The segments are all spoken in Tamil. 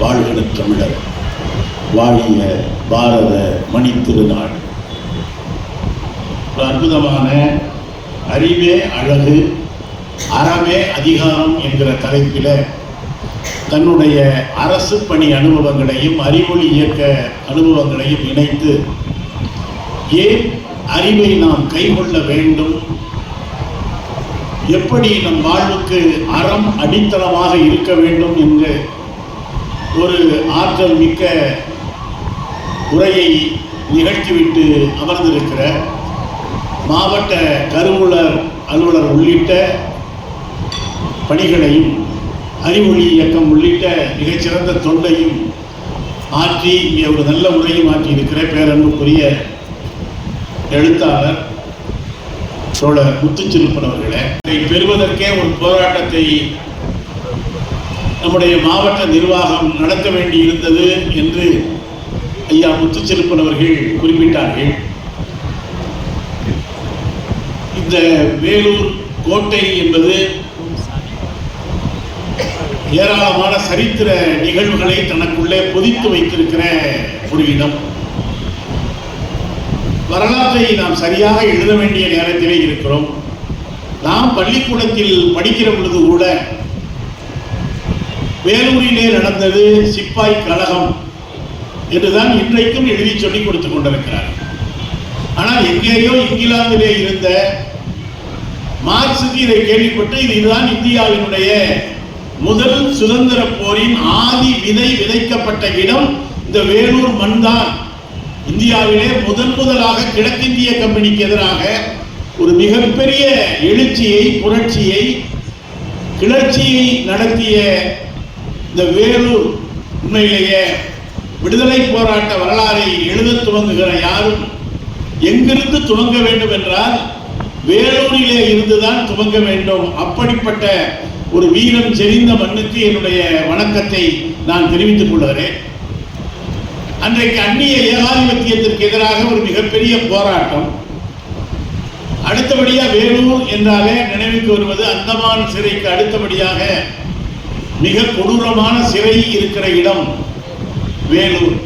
வாழ்கிற தமிழர், வாழிய பாரத மணி திருநாள். ஒரு அற்புதமான அறிவே அழகு, அறமே அதிகாரம் என்கிற தலைப்பில் தன்னுடைய அரசு பணி அனுபவங்களையும் அறிவொளி இயக்க அனுபவங்களையும் இணைத்து ஏன் அறிவை நாம் கைக்கொள்ள வேண்டும், எப்படி நம் வாழ்வுக்கு அறம் அடித்தளமாக இருக்க வேண்டும் என்று ஒரு ஆற்றல் மிக்க உரையை நிகழ்த்திவிட்டு அமர்ந்திருக்கிற மாவட்ட கருவூலர் அலுவலர் உள்ளிட்ட பணிகளையும் அறிவொளி இயக்கம் உள்ளிட்ட மிகச்சிறந்த தொண்டையும் ஆற்றி இங்கே ஒரு நல்ல உரையும் ஆற்றியிருக்கிற பேரன்புக்குரிய எழுத்தாளர் தோழர் முத்துச்சிருப்பன் அவர்களே, இதை பெறுவதற்கே ஒரு போராட்டத்தை நம்முடைய மாவட்ட நிர்வாகம் நடத்த வேண்டி இருந்தது என்று ஐயா முத்துச்சிருப்பன் அவர்கள் குறிப்பிட்டார்கள். இந்த வேலூர் கோட்டை என்பது ஏராளமான சரித்திர நிகழ்வுகளை தனக்குள்ளே பொதித்து வைத்திருக்கிற ஒரு இடம். வரலாற்றை நாம் சரியாக எழுத வேண்டிய நேரத்திலே இருக்கிறோம். நாம் பள்ளிக்கூடத்தில் படிக்கிற பொழுது கூட வேலூரிலே நடந்தது சிப்பாய் கழகம் என்றுதான் இன்றைக்கும் எழுதி சொல்லிக் கொடுத்துக் கொண்டிருக்கிறார். ஆனால் எங்கேயோ இங்கிலாந்திலே இருந்த மார்க்சுக்கு இதை கேள்விப்பட்டு இதுதான் இந்தியாவினுடைய முதல் சுதந்திர போரின் ஆதி விதை விதைக்கப்பட்ட இடம் இந்த வேலூர் மண் தான். இந்தியாவிலே முதலாக கிழக்கிந்திய கம்பெனிக்கு எதிராக ஒரு மிகப்பெரிய எழுச்சியை, புரட்சியை, கிளர்ச்சியை நடத்திய இந்த வேலூர் உண்மையிலேயே விடுதலை போராட்ட வரலாறை எழுத துவங்குகிற யாரும் எங்கிருந்து துவங்க வேண்டும் என்றால் வேலூரிலே இருந்துதான் துவங்க வேண்டும். அப்படிப்பட்ட ஒரு வீரம் செறிந்த மண்ணுக்கு என்னுடைய வணக்கத்தை நான் தெரிவித்துக் கொள்கிறேன். அன்றைக்கு அந்நிய ஏகாதிபத்தியத்திற்கு எதிராக ஒரு மிகப்பெரிய போராட்டம். அடுத்தபடியாக வேலூர் என்றாலே நினைவுக்கு வருவது அந்தமான் சிறைக்கு அடுத்தபடியாக மிக கொடூரமான சிறை இருக்கிற இடம் வேலூர்.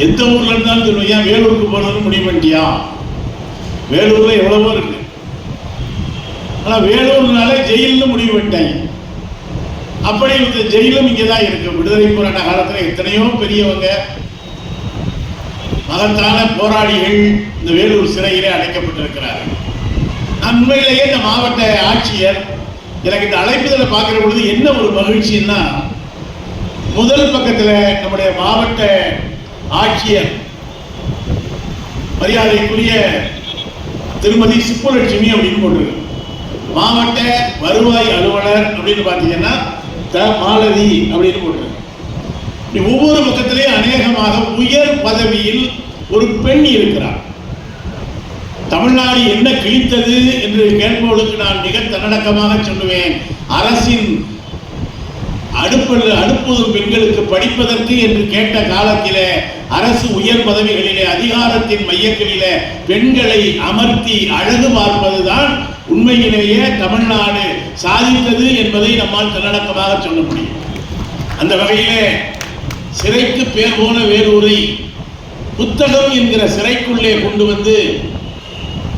எந்த ஊர்ல இருந்தாலும் சொல்லுவோம், ஏன் வேலூருக்கு போனது முடிவு பண்ணிட்டியா? வேலூர்ல எவ்வளவோ இருக்கு. ஆனா வேலூர்னால ஜெயில்னு முடிவு பண்ணிட்டாங்க. அப்படி இந்த ஜெயிலும் இங்கேதான் இருக்கு. விடுதலை போராட்ட காலத்துல எத்தனையோ பெரியவங்க, மகத்தான போராளிகள் இந்த வேலூர் சிறையிலே அடைக்கப்பட்டிருக்கிறார்கள். நான் உண்மையிலேயே இந்த மாவட்ட ஆட்சியர் எனக்கு இந்த அழைப்புதலை பார்க்கிற பொழுது என்ன ஒரு மகிழ்ச்சின்னா, முதல் பக்கத்துல நம்முடைய மாவட்ட ஆட்சியர் மரியாதைக்குரிய திருமதி சுப்புலட்சுமி அப்படின்னு போட்டிருக்கு. மாவட்ட வருவாய் அலுவலர் அப்படின்னு பார்த்தீங்கன்னா மாலதி அப்படின்னு போட்டிருக்கு. ஒவ்வொரு பக்கத்திலேயே அநேகமாக உயர் பதவியில் ஒரு பெண் இருக்கிறார். தமிழ்நாடு என்ன கிழித்தது என்று கேட்பவர்களுக்கு நான் மிக தன்னடக்கமாக சொல்லுவேன், அரசின் அடுப்புதும் பெண்களுக்கு படிப்பதற்கு என்று கேட்ட காலத்திலே அரசு உயர் பதவிகளிலே அதிகாரத்தின் மையங்களிலே பெண்களை அமர்த்தி அழகு பார்ப்பதுதான் உண்மையிலேயே தமிழ்நாடு சாதித்தது என்பதை நம்மால் தன்னடக்கமாக சொல்ல முடியும். அந்த வகையிலே சிறைக்கு பேர் போன வேலூரை புத்தகம் என்கிற சிறைக்குள்ளே கொண்டு வந்து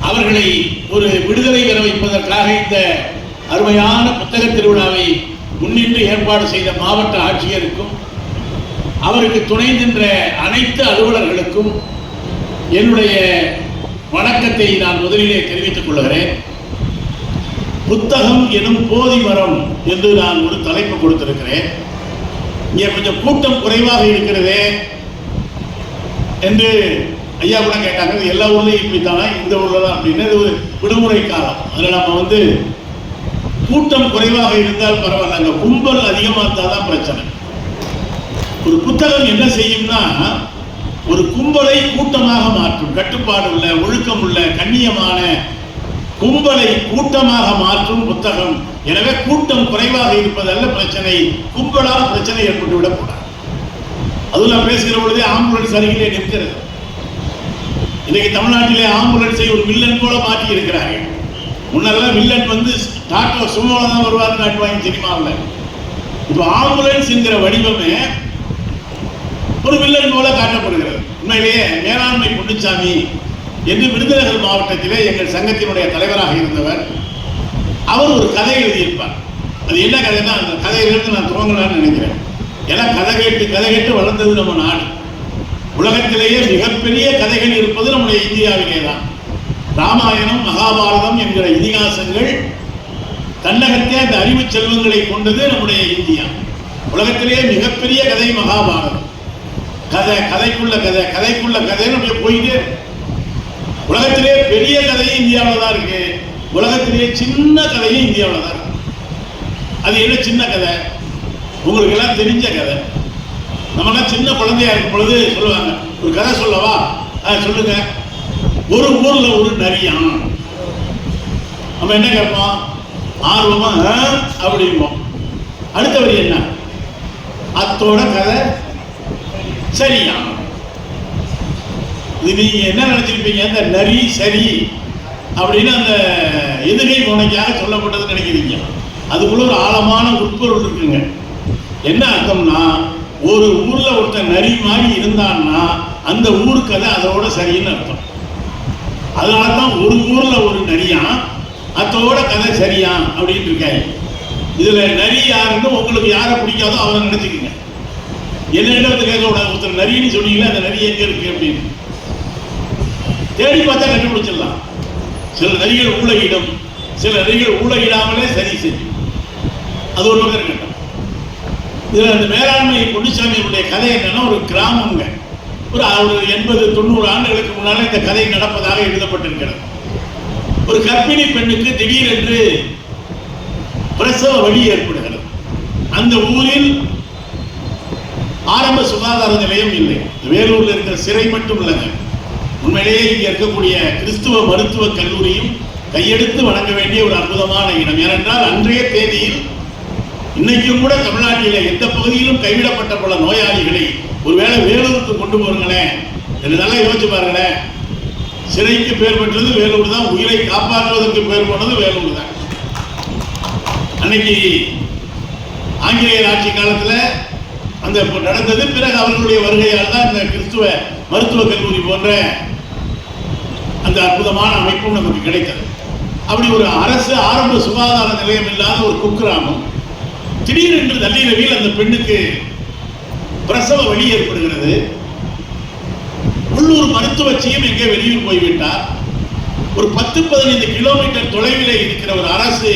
அவர்களை ஒரு விடுதலை பெற வைப்பதற்காக இந்த அருமையான புத்தக திருவிழாவை முன்னின்று ஏற்பாடு செய்த மாவட்ட ஆட்சியருக்கும் அவருக்கு துணை நின்ற அனைத்து அலுவலர்களுக்கும் என்னுடைய வணக்கத்தை நான் முதலிலே தெரிவித்துக் கொள்கிறேன். புத்தகம் எனும் போதி மரம் என்று நான் ஒரு தலைப்பு கொடுத்திருக்கிறேன். இங்கே கொஞ்சம் கூட்டம் குறைவாக இருக்கிறதே என்று ஐயா கூட கேட்டாங்க. எல்லா ஊர்லையும் இப்படித்தானா, இந்த ஊர்ல தான் அப்படின்னு. ஒரு விடுமுறை காலம், அதில் நம்ம கூட்டம் குறைவாக இருந்தால் பரவாயில்ல, அங்கே கும்பல் அதிகமாக இருந்தால் தான் பிரச்சனை. ஒரு புத்தகம் என்ன செய்யும்னா ஒரு கும்பலை கூட்டமாக மாற்றும். கட்டுப்பாடு உள்ள, ஒழுக்கம் உள்ள, கண்ணியமான கும்பலை கூட்டமாக மாற்றும் புத்தகம். எனவே கூட்டம் குறைவாக இருப்பதல்ல பிரச்சனை, கும்பலால் பிரச்சனை ஏற்பட்டு விடக்கூடாது. அதுவும் நான் பேசுகிற பொழுதே ஆம்புலன்ஸ் அருகிலே நிற்கிறது. இன்னைக்கு தமிழ்நாட்டிலே ஆம்புலன்ஸை ஒரு வில்லன் போல மாற்றி இருக்கிறார்கள். முன்னெல்லாம் வில்லன் டாக்டர் சும்மாவில் தான் வருவார் காட்டுவாங்க சினிமாவில். இப்போ ஆம்புலன்ஸ் என்கிற வடிவமே ஒரு வில்லன் போல காட்டப்படுகிறது. உண்மையிலேயே மேலாண்மை பொன்னுச்சாமி என்று விருதுநகர் மாவட்டத்திலே எங்கள் சங்கத்தினுடைய தலைவராக இருந்தவர், அவர் ஒரு கதை எழுதியிருப்பார். அது என்ன கதைன்னா, அந்த கதையிலிருந்து நான் துவங்கலான்னு நினைக்கிறேன். ஏன்னா கதை கேட்டு வளர்ந்தது நம்ம நாடு. உலகத்திலேயே மிகப்பெரிய கதைகள் இருப்பது நம்முடைய இந்தியாவிலே தான். ராமாயணம், மகாபாரதம் என்கிற இதிகாசங்கள் தன்னகத்தே அந்த அறிவு செல்வங்களை கொண்டது நம்முடைய இந்தியா. உலகத்திலேயே மிகப்பெரிய கதை மகாபாரதம். கதைக்குள்ள கதை நம்ம போயிட்டே. உலகத்திலே பெரிய கதையும் இந்தியாவில் தான் இருக்கு, உலகத்திலேயே சின்ன கதையும் இந்தியாவில் தான் இருக்கு. அது என்ன சின்ன கதை? உங்களுக்கு எல்லாம் தெரிஞ்ச கதை. நம்மளாம் சின்ன குழந்தையா இருக்கும் பொழுது சொல்லுவாங்க, ஒரு கதை சொல்லவா? சொல்லுங்க. ஒரு ஊர்ல ஒரு நரியான். நம்ம என்ன கேட்போம்? ஆர்வமா அப்படிம்போம். அடுத்தவரி என்ன? அத்தோட கதை சரியா? இது நீங்க என்ன நினைச்சிருப்பீங்க? இந்த நரி சரி அப்படின்னு அந்த எதுகை மோனைக்காக சொல்லப்பட்டதுன்னு நினைக்கிறீங்க. அதுக்குள்ள ஒரு ஆழமான உட்பொருள் இருக்குங்க. என்ன அர்த்தம்னா, ஒரு ஊர்ல ஒருத்தர் நரி மாதிரி இருந்தான்னா அந்த ஊரு கதை அதோட சரின்னு அர்த்தம். அதனாலதான் ஒரு ஊர்ல ஒரு நரியா, அதோட கதை சரியா அப்படின்னு இருக்காங்க. இதுல நரி யாருன்னு உங்களுக்கு யாரை பிடிக்காதோ அவரை நினைச்சுக்குங்க. என்ன வந்து கேட்க கூடாது. ஒருத்தர் நரின்னு சொன்னீங்களா, அந்த நரி எங்க இருக்கு அப்படின்னு தேடி பார்த்தா கண்டுபிடிச்சிடலாம். சில நரிகள் ஊழலிடும், சில நரிகள் ஊழலிடாமலே சரி செய்யும். அது ஒரு பக்கம் இருக்கட்டும். இதுல அந்த மேலாண்மை பொன்னுச்சாமியுடைய கதை என்னன்னா, ஒரு கிராமங்க, ஒரு 80-90 ஆண்டுகளுக்கு முன்னால இந்த கதை நடப்பதாக எழுதப்பட்டிருக்கிறது. ஒரு கர்ப்பிணி பெண்ணுக்கு திடீரென்று பிரசவ வலி ஏற்படுகிறது. அந்த ஊரில் ஆரம்ப சுகாதார நிலையம் இல்லை. வேலூர்ல இருக்கிற சிறை மட்டும் இல்லைங்க, உண்மையிலேயே இங்க இருக்கக்கூடிய கிறிஸ்துவ மருத்துவ கல்லூரியும் கையெடுத்து வணங்க வேண்டிய ஒரு அற்புதமான இடம். ஏனென்றால் அன்றைய தேதியில் இன்னைக்கும் கூட தமிழ்நாட்டில் எந்த பகுதியிலும் கைவிடப்பட்ட பல நோயாளிகளை ஒருவேளை வேலூருக்கு கொண்டு போறீங்களேன், நல்லா யோசிச்சு பாருங்களேன். சிறைக்கு பேர் பெற்றது வேலூர் தான், உயிரை காப்பாற்றுவதற்கு பேர் போனது வேலூர் தான். அன்னைக்கு ஆங்கிலேயர் ஆட்சி காலத்தில் அந்த நடந்தது. பிறகு அவர்களுடைய வருகையால் தான் இந்த கிறிஸ்துவ மருத்துவக் கல்லூரி போன்ற அந்த அற்புதமான அமைப்பும் நமக்கு கிடைத்தது. அப்படி ஒரு அரசு ஆரம்ப சுகாதார நிலையம் இல்லாத ஒரு குக்கிராமம். திடீரென்று நள்ளிரவில் அந்த பெண்ணுக்கு பிரசவ வலி ஏற்படுகிறது. உள்ளூர் மருத்துவச்சியும் எங்கே வெளியூர் போய்விட்டார். ஒரு 10-15 கிலோமீட்டர் தொலைவில் இருக்கிற ஒரு அரசு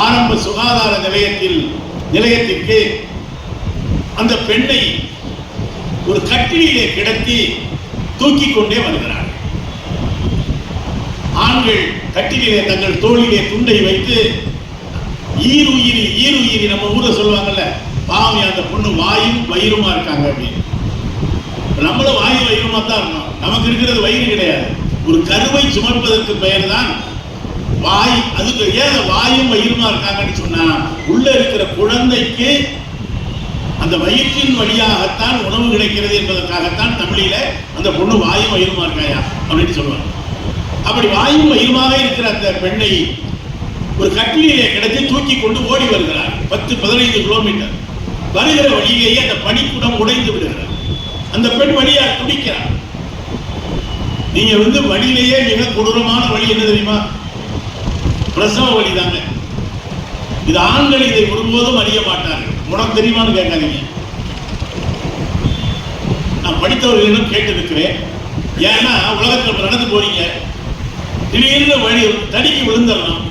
ஆரம்ப சுகாதார நிலையத்திற்கு அந்த பெண்ணை ஒரு கட்டிலே கிடத்தி தூக்கி கொண்டே வருகிறார். ஆண்கள் கட்டிலே தங்கள் தோளிலே துண்டை வைத்து ஈருயிரி நம்ம ஊர்ல சொல்லுவாங்கல்ல, பாவம் அந்த பொண்ணு வாயும் வயிறுமா இருக்காங்க அப்படின்னு. நம்மளும் வாயும் வயிறுமா தான் இருக்கணும். நமக்கு இருக்கிறது வயிறு கிடையாது. ஒரு கருவை சுமப்பதற்கு பெயர் தான் வாய். அதுக்கு ஏன் வாயும் வயிறுமா இருக்காங்கன்னு சொன்னா, உள்ள இருக்கிற குழந்தைக்கு அந்த வயிற்றின் வழியாகத்தான் உணவு கிடைக்கிறது என்பதற்காகத்தான் தமிழில அந்த பொண்ணு வாயும் வயிறுமா இருக்காயா அப்படின்னு சொல்லுவாங்க. அப்படி வாயும் வயிறுமாக இருக்கிற அந்த பெண்ணை ஒரு கட்டிலே கிடத்தி தூக்கி கொண்டு ஓடி வருகிறார். 10-15 கிலோமீட்டர் வருகிற வழியிலேயே அந்த பனிக்குடம் உடைந்து விடுகிறார். அந்த பெண் வழியா துடிக்கிறார். நீங்க வழியிலேயே மிக கொடூரமான வழி என்ன தெரியுமா? பிரசவ வழி தாங்க. இது ஆண்கள் இதை ஒருபோதும் அறிய மாட்டார்கள். உனக்கு தெரியுமான்னு கேட்காதீங்க. நான் படித்தவர்களிடம் கேட்டு இருக்கிறேன். ஏன்னா உலகத்தில் நடந்து போறீங்க, திடீர்னு வழி தடிக்கு விழுந்துடலாம்.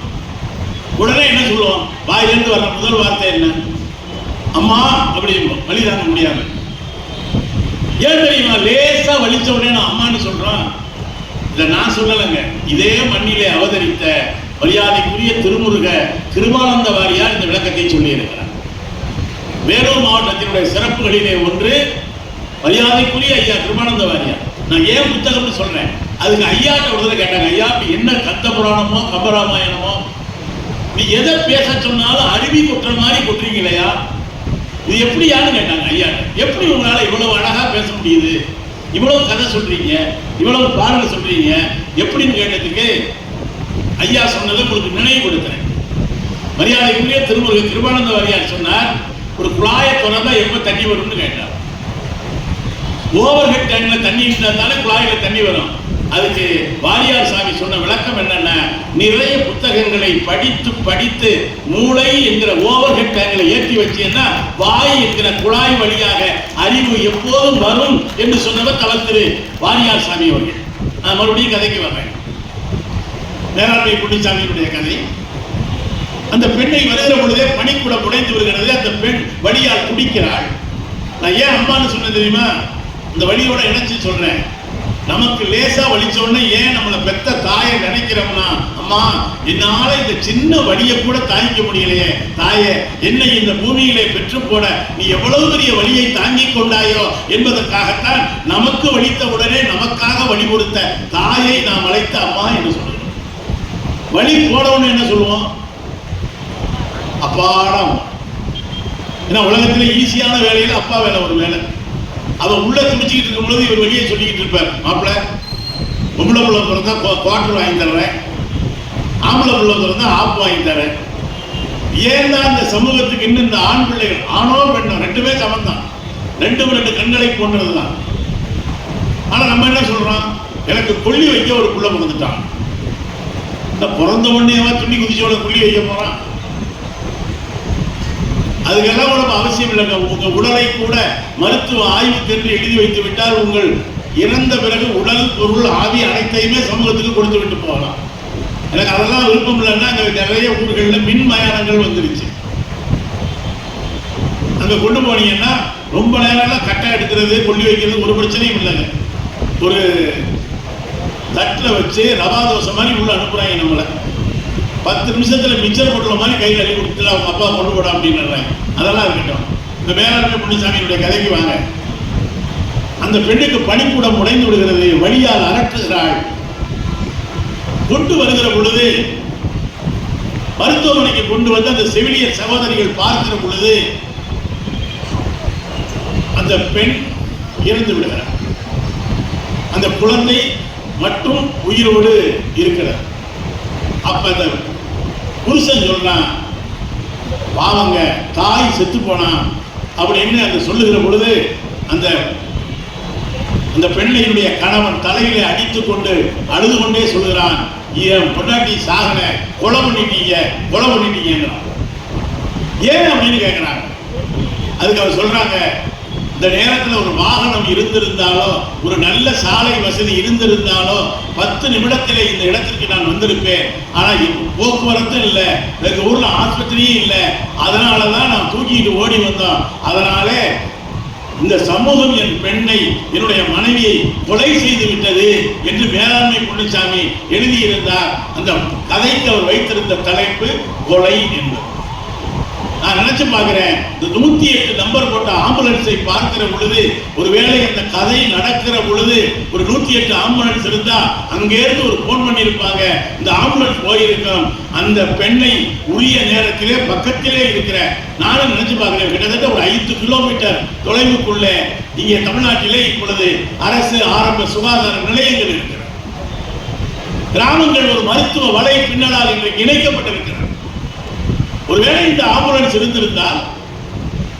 உடனே என்ன சொல்லுவோம்? வாயிலிருந்து வர முதல் வார்த்தை என்ன? அம்மா அப்படி வழி தாங்க முடியாம. ஏன் தெரியுமா? லேசா வலிச்ச உடனே நான் அம்மான்னு சொல்றோம். இதை நான் சொல்லலைங்க, இதே மண்ணிலே அவதரித்த மரியாதைக்குரிய திருமுருக கிருபானந்த வாரியார் இந்த விளக்கத்தை சொல்லி இருக்கிறார். வேலூர் மாவட்டத்தினுடைய சிறப்புகளிலே ஒன்று மரியாதைக்குரிய ஐயா கிருபானந்த வாரியார். நான் ஏன் புத்தகம்னு சொல்றேன், அதுக்கு ஐயாட்ட ஒரு கேட்டாங்க, ஐயா என்ன கந்த புராணமோ கம்பராமாயணமோ நீ எதை பேச சொன்னாலும் அருவி கொட்டுற மாதிரி கொட்டுறீங்களையா, இது எப்படியான்னு கேட்டாங்க ஐயாட்ட. எப்படி உங்களால இவ்வளவு அழகா பேச முடியுது, இவ்வளவு கதை சொல்றீங்க, இவ்வளவு பாடல சொல்றீங்க எப்படின்னு கேட்டதுக்கு ஐயா சொன்னதை உங்களுக்கு நினைவுபடுத்துறேன். மரியாதைக்குரிய திருமுருக கிருபானந்த வாரியார் சொன்னார், ஒரு குழாயை திறந்தா எப்ப தண்ணி வரும்னு கேட்டார். ஓவர் ஹெட் டேங்க்ல தண்ணி இருந்தாலே குழாயில தண்ணி வரும். அதுக்கு வாரியார் சாமி சொன்ன விளக்கம் என்னன்னா, நிறைய புத்தகங்களை படித்து படித்து மூளை என்கிற ஓவர் ஹெட் டேங்க்ல ஏற்றி வச்சேன்னா வாய் என்கிற குழாய் வழியாக அறிவு எப்போதும் வரும் என்று சொன்னவர் தவ திரு வாரியார் சாமி அவர்கள். நான் மறுபடியும் கதைக்கு வர்றேன். மேலாண்மை குண்டிசாமியினுடைய கதை. அந்த பெண்ணை வருகிற பொழுதே பனிக்குடம் உடைந்து வருகிறது. அந்த பெண் வழியால் குடிக்கிறாள். நான் ஏன் அம்மான்னு சொன்னேன் தெரியுமா? இந்த வழியோட இணைச்சு சொல்றேன். நமக்கு லேசா வலிச்ச உடனே ஏன் நம்மளை பெத்த தாயை நினைக்கிறோம்னா, அம்மா என்னால இந்த சின்ன வலியை கூட தாங்கிக்க முடியலையே தாயே, என்னை இந்த பூமியிலே பெற்று போட நீ எவ்வளவு பெரிய வலியை தாங்கிக் கொண்டாயோ என்பதற்காகத்தான் நமக்கு வலித்த உடனே நமக்காக வழி கொடுத்த தாயை நாம் அழைத்த அம்மா என்று சொல்லுவோம். வழி போனவன்னு என்ன சொல்லுவோம்? அப்பாடம். ஏன்னா உலகத்துல ஈஸியான வேலையில அப்பா வேலை ஒரு வேலை. அவன் உள்ள துடிச்சுக்கிட்டு இருக்கும் பொழுது இவர் வெளியே சொல்லிக்கிட்டு இருப்பார், மாப்பிள்ள பொம்பளை புள்ள பிறந்தா குவார்டர் வாங்கி தர்றேன், ஆம்பளை புள்ள பிறந்தா ஆப் வாங்கி தரேன். ஏன் தான் இந்த சமூகத்துக்கு இன்னும் இந்த ஆண் பிள்ளைகள், ஆணோ பெண்ணோ ரெண்டுமே சமம் தான், ரெண்டு கண்களை போன்றதுதான். ஆனா நம்ம என்ன சொல்றோம்? எனக்கு கொல்லி வைக்க ஒரு புள்ள பிறந்துட்டான். இந்த பிறந்த உடனேவா துணி குதிச்சோட கொல்லி வைக்க போறான்? அதுக்கெல்லாம் நம்ம அவசியம் இல்லைங்க. உங்க உடலை கூட மருத்துவ ஆய்வுக்கு என்று எழுதி வைத்து விட்டால் உங்கள் இறந்த பிறகு உடல் பொருள் ஆவி அனைத்தையுமே சமூகத்துக்கு கொடுத்து விட்டு போகலாம். எனக்கு அதெல்லாம் விருப்பம் இல்லைன்னா அங்க நிறைய ஊர்களில் மின் மயானங்கள் வந்துருச்சு. அங்க கொண்டு போனீங்கன்னா ரொம்ப நேரம் கட்டை எடுக்கிறது கொல்லி வைக்கிறது ஒரு பிரச்சனையும் இல்லைங்க. ஒரு தட்டில் வச்சு ரவா தோசை மாதிரி உள்ள அனுப்புறாங்க. நம்மளை 10 நிமிஷத்துல மிச்சர் போட்டுற மாதிரி கையில் அள்ளி கொடுத்துட்டு அவங்க அப்பா கொண்டு போட அப்படின்னு. அதெல்லாம் இருக்கட்டும். இந்த மேலாண்மை குண்டிசாமியினுடைய கதைக்கு வாங்க. அந்த பெண்ணுக்கு பனிக்கூடம் உடைந்து விடுகிறது. வழியால் அரட்டுகிறாள். கொண்டு வருகிற பொழுது மருத்துவமனைக்கு கொண்டு வந்து அந்த செவிலியர் சகோதரிகள் பார்க்கிற பொழுது அந்த பெண் இறந்து விடுகிறார். அந்த குழந்தை மட்டும் உயிரோடு இருக்கிறார். அப்ப அந்த புருஷன் சொல்றான், பாவங்க தாய் செத்து போனா அப்படின்னு அந்த சொல்லுகிற பொழுது அந்த அந்த பெண்ணையுடைய கணவன் தலையிலே அடித்துக் கொண்டு அழுது கொண்டே சொல்கிறான், என் பொண்டாட்டி சாகல, கொலை பண்ணிட்டீங்கிறான். ஏன் அப்படின்னு கேட்கிறாங்க. அதுக்கு அவர் சொல்றாங்க, இந்த நேரத்தில் ஒரு வாகனம் இருந்திருந்தாலோ ஒரு நல்ல சாலை வசதி இருந்திருந்தாலோ 10 நிமிடத்திலே இந்த இடத்திற்கு நான் வந்திருப்பேன். ஆனா போக்குவரத்தும் இல்லை, எங்க ஊர்ல ஆஸ்பத்திரியும் இல்லை, அதனாலதான் நான் தூக்கிட்டு ஓடி வந்தோம். அதனாலே இந்த சமூகம் என் பெண்ணை, என்னுடைய மனைவியை கொலை செய்து விட்டது என்று மேலாண்மை குண்டிசாமி எழுதியிருந்தார். அந்த கதைக்கு அவர் வைத்திருந்த தலைப்பு கொலை என்பது. நான் நினைச்சு பார்க்கிறேன், இந்த 108 நம்பர் போட்ட ஆம்புலன்ஸை பார்க்கிற பொழுது, ஒருவேளை அந்த கதை நடக்கிற பொழுது ஒரு 108 ஆம்புலன்ஸ் இருந்தா அங்கேருந்து ஒரு போன் பண்ணியிருப்பாங்க, இந்த ஆம்புலன்ஸ் போயிருக்கோம், அந்த பெண்ணை உரிய நேரத்திலே பக்கத்திலே இருக்கிற. நானும் நினைச்சு பார்க்கிறேன், கிட்டத்தட்ட ஒரு 5 கிலோமீட்டர் தொலைவுக்குள்ள இங்கே தமிழ்நாட்டிலே இப்பொழுது அரசு ஆரம்ப சுகாதார நிலையங்கள் இருக்கிறது. கிராமங்கள் ஒரு மருத்துவ வலை பின்னலால் இன்றைக்கு இணைக்கப்பட்டிருக்கிறது. ஒருவேளை இந்த ஆம்புலன்ஸ் இருந்திருந்தால்,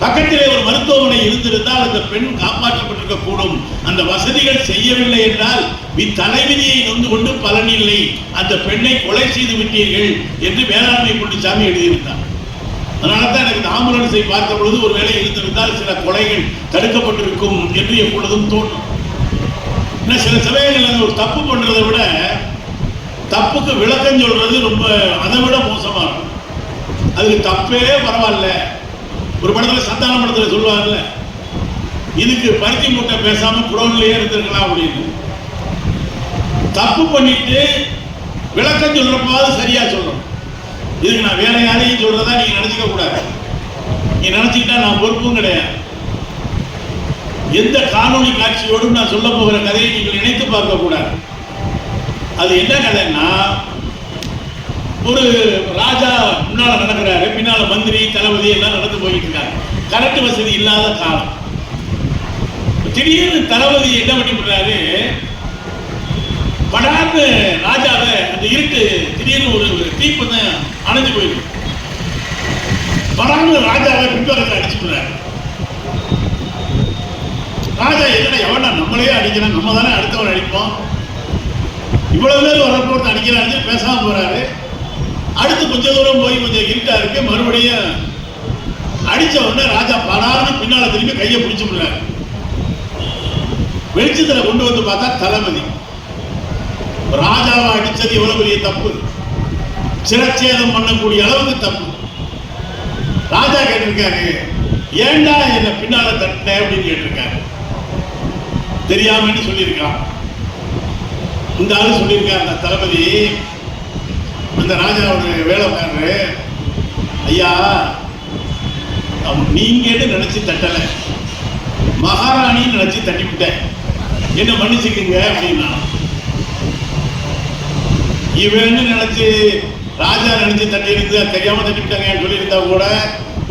பக்கத்திலே ஒரு மருத்துவமனை இருந்திருந்தால் அந்த பெண் காப்பாற்றப்பட்டிருக்க கூடும். அந்த வசதிகள் செய்யவில்லை என்றால் தலைவிதியை நொந்து கொண்டு பலனில்லை, அந்த பெண்ணை கொலை செய்து விட்டீர்கள் என்று மேலாண்மை குண்டிசாமி எழுதியிருந்தார். அதனால தான் எனக்கு இந்த ஆம்புலன்ஸை பார்த்த பொழுது ஒருவேளை இருந்திருந்தால் சில கொலைகள் தடுக்கப்பட்டிருக்கும் என்று எப்பொழுதும் தோணும். சில சமயங்கள் ஒரு தப்பு பண்றதை விட தப்புக்கு விளக்கம் சொல்றது ரொம்ப அதை விட மோசமா இருக்கும். அதுக்கு தப்பே பரவாயில்ல. ஒரு படத்துல சந்தான படத்துல சொல்லுவாங்கல்ல, இதுக்கு பருத்தி மூட்டை பேசாம குடோன்லயே இருந்திருக்கலாம் அப்படின்னு. தப்பு பண்ணிட்டு விளக்கம் சொல்றப்பாவது சரியா சொல்றோம். இதுக்கு நான் வேற யாரையும் சொல்றதா நீங்க நினைச்சுக்க கூடாது. நீங்க நினைச்சுக்கிட்டா நான் பொறுப்பும் கிடையாது. எந்த காணொலி காட்சியோடும் நான் சொல்ல போகிற கதையை நீங்கள் நினைத்து பார்க்க கூடாது. அது என்ன கதைன்னா, ஒரு ராஜா முன்னால நடக்கிறாரு, பின்னால மந்திரி தளபதி எல்லாம் நடந்து போயிட்டு இருக்காங்க. கரண்ட் வசதி இல்லாத காலம். திடீர்னு தளபதி என்ன பண்ணிவிடுறாரு, படார்னு ராஜாவை அந்த இருட்டு திடீர்னு ஒரு தீப்பந்தம் அணைஞ்சு போயிருக்கு. படாம ராஜாவை பின்பக்கத்தில் அடிச்சுடுறாரு. ராஜா என்ன எவனா நம்மளையே அடிக்கிறான், நம்ம தானே அடுத்தவன் அடிப்போம், இவ்வளவு பேர் வரப்போட்டு அடிக்கிறாரு, பேசாம போறாரு. அடுத்து கொஞ்ச தூரம் போய் கொஞ்சம் இருட்டா இருக்கு, மறுபடியும் அடிச்ச உடனே ராஜா படான்னு பின்னால திரும்பி கையை பிடிச்சு விடுறாரு. வெளிச்சத்துல கொண்டு வந்து பார்த்தா தளபதி. ராஜாவை அடிச்சது எவ்வளவு பெரிய தப்பு, சிரச்சேதம் பண்ணக்கூடிய அளவுக்கு தப்பு. ராஜா கேட்டிருக்காரு, ஏண்டா என்ன பின்னால தட்ட அப்படின்னு கேட்டிருக்காரு. தெரியாமன்னு சொல்லியிருக்கான். இந்த ஆளு சொல்லியிருக்காரு, அந்த தளபதி அந்த ராஜாவோட வேலைக்காரரு, ஐயா நீங்க நினைச்சு தட்டல, மகாராணி நினைச்சு தட்டிவிட்டேன், என்ன மன்னிச்சுக்குங்க அப்படின்னா. இவன் நினைச்சு ராஜா நினைச்சு தட்டி இருந்து தெரியாம தட்டிவிட்டாங்க சொல்லியிருந்தா கூட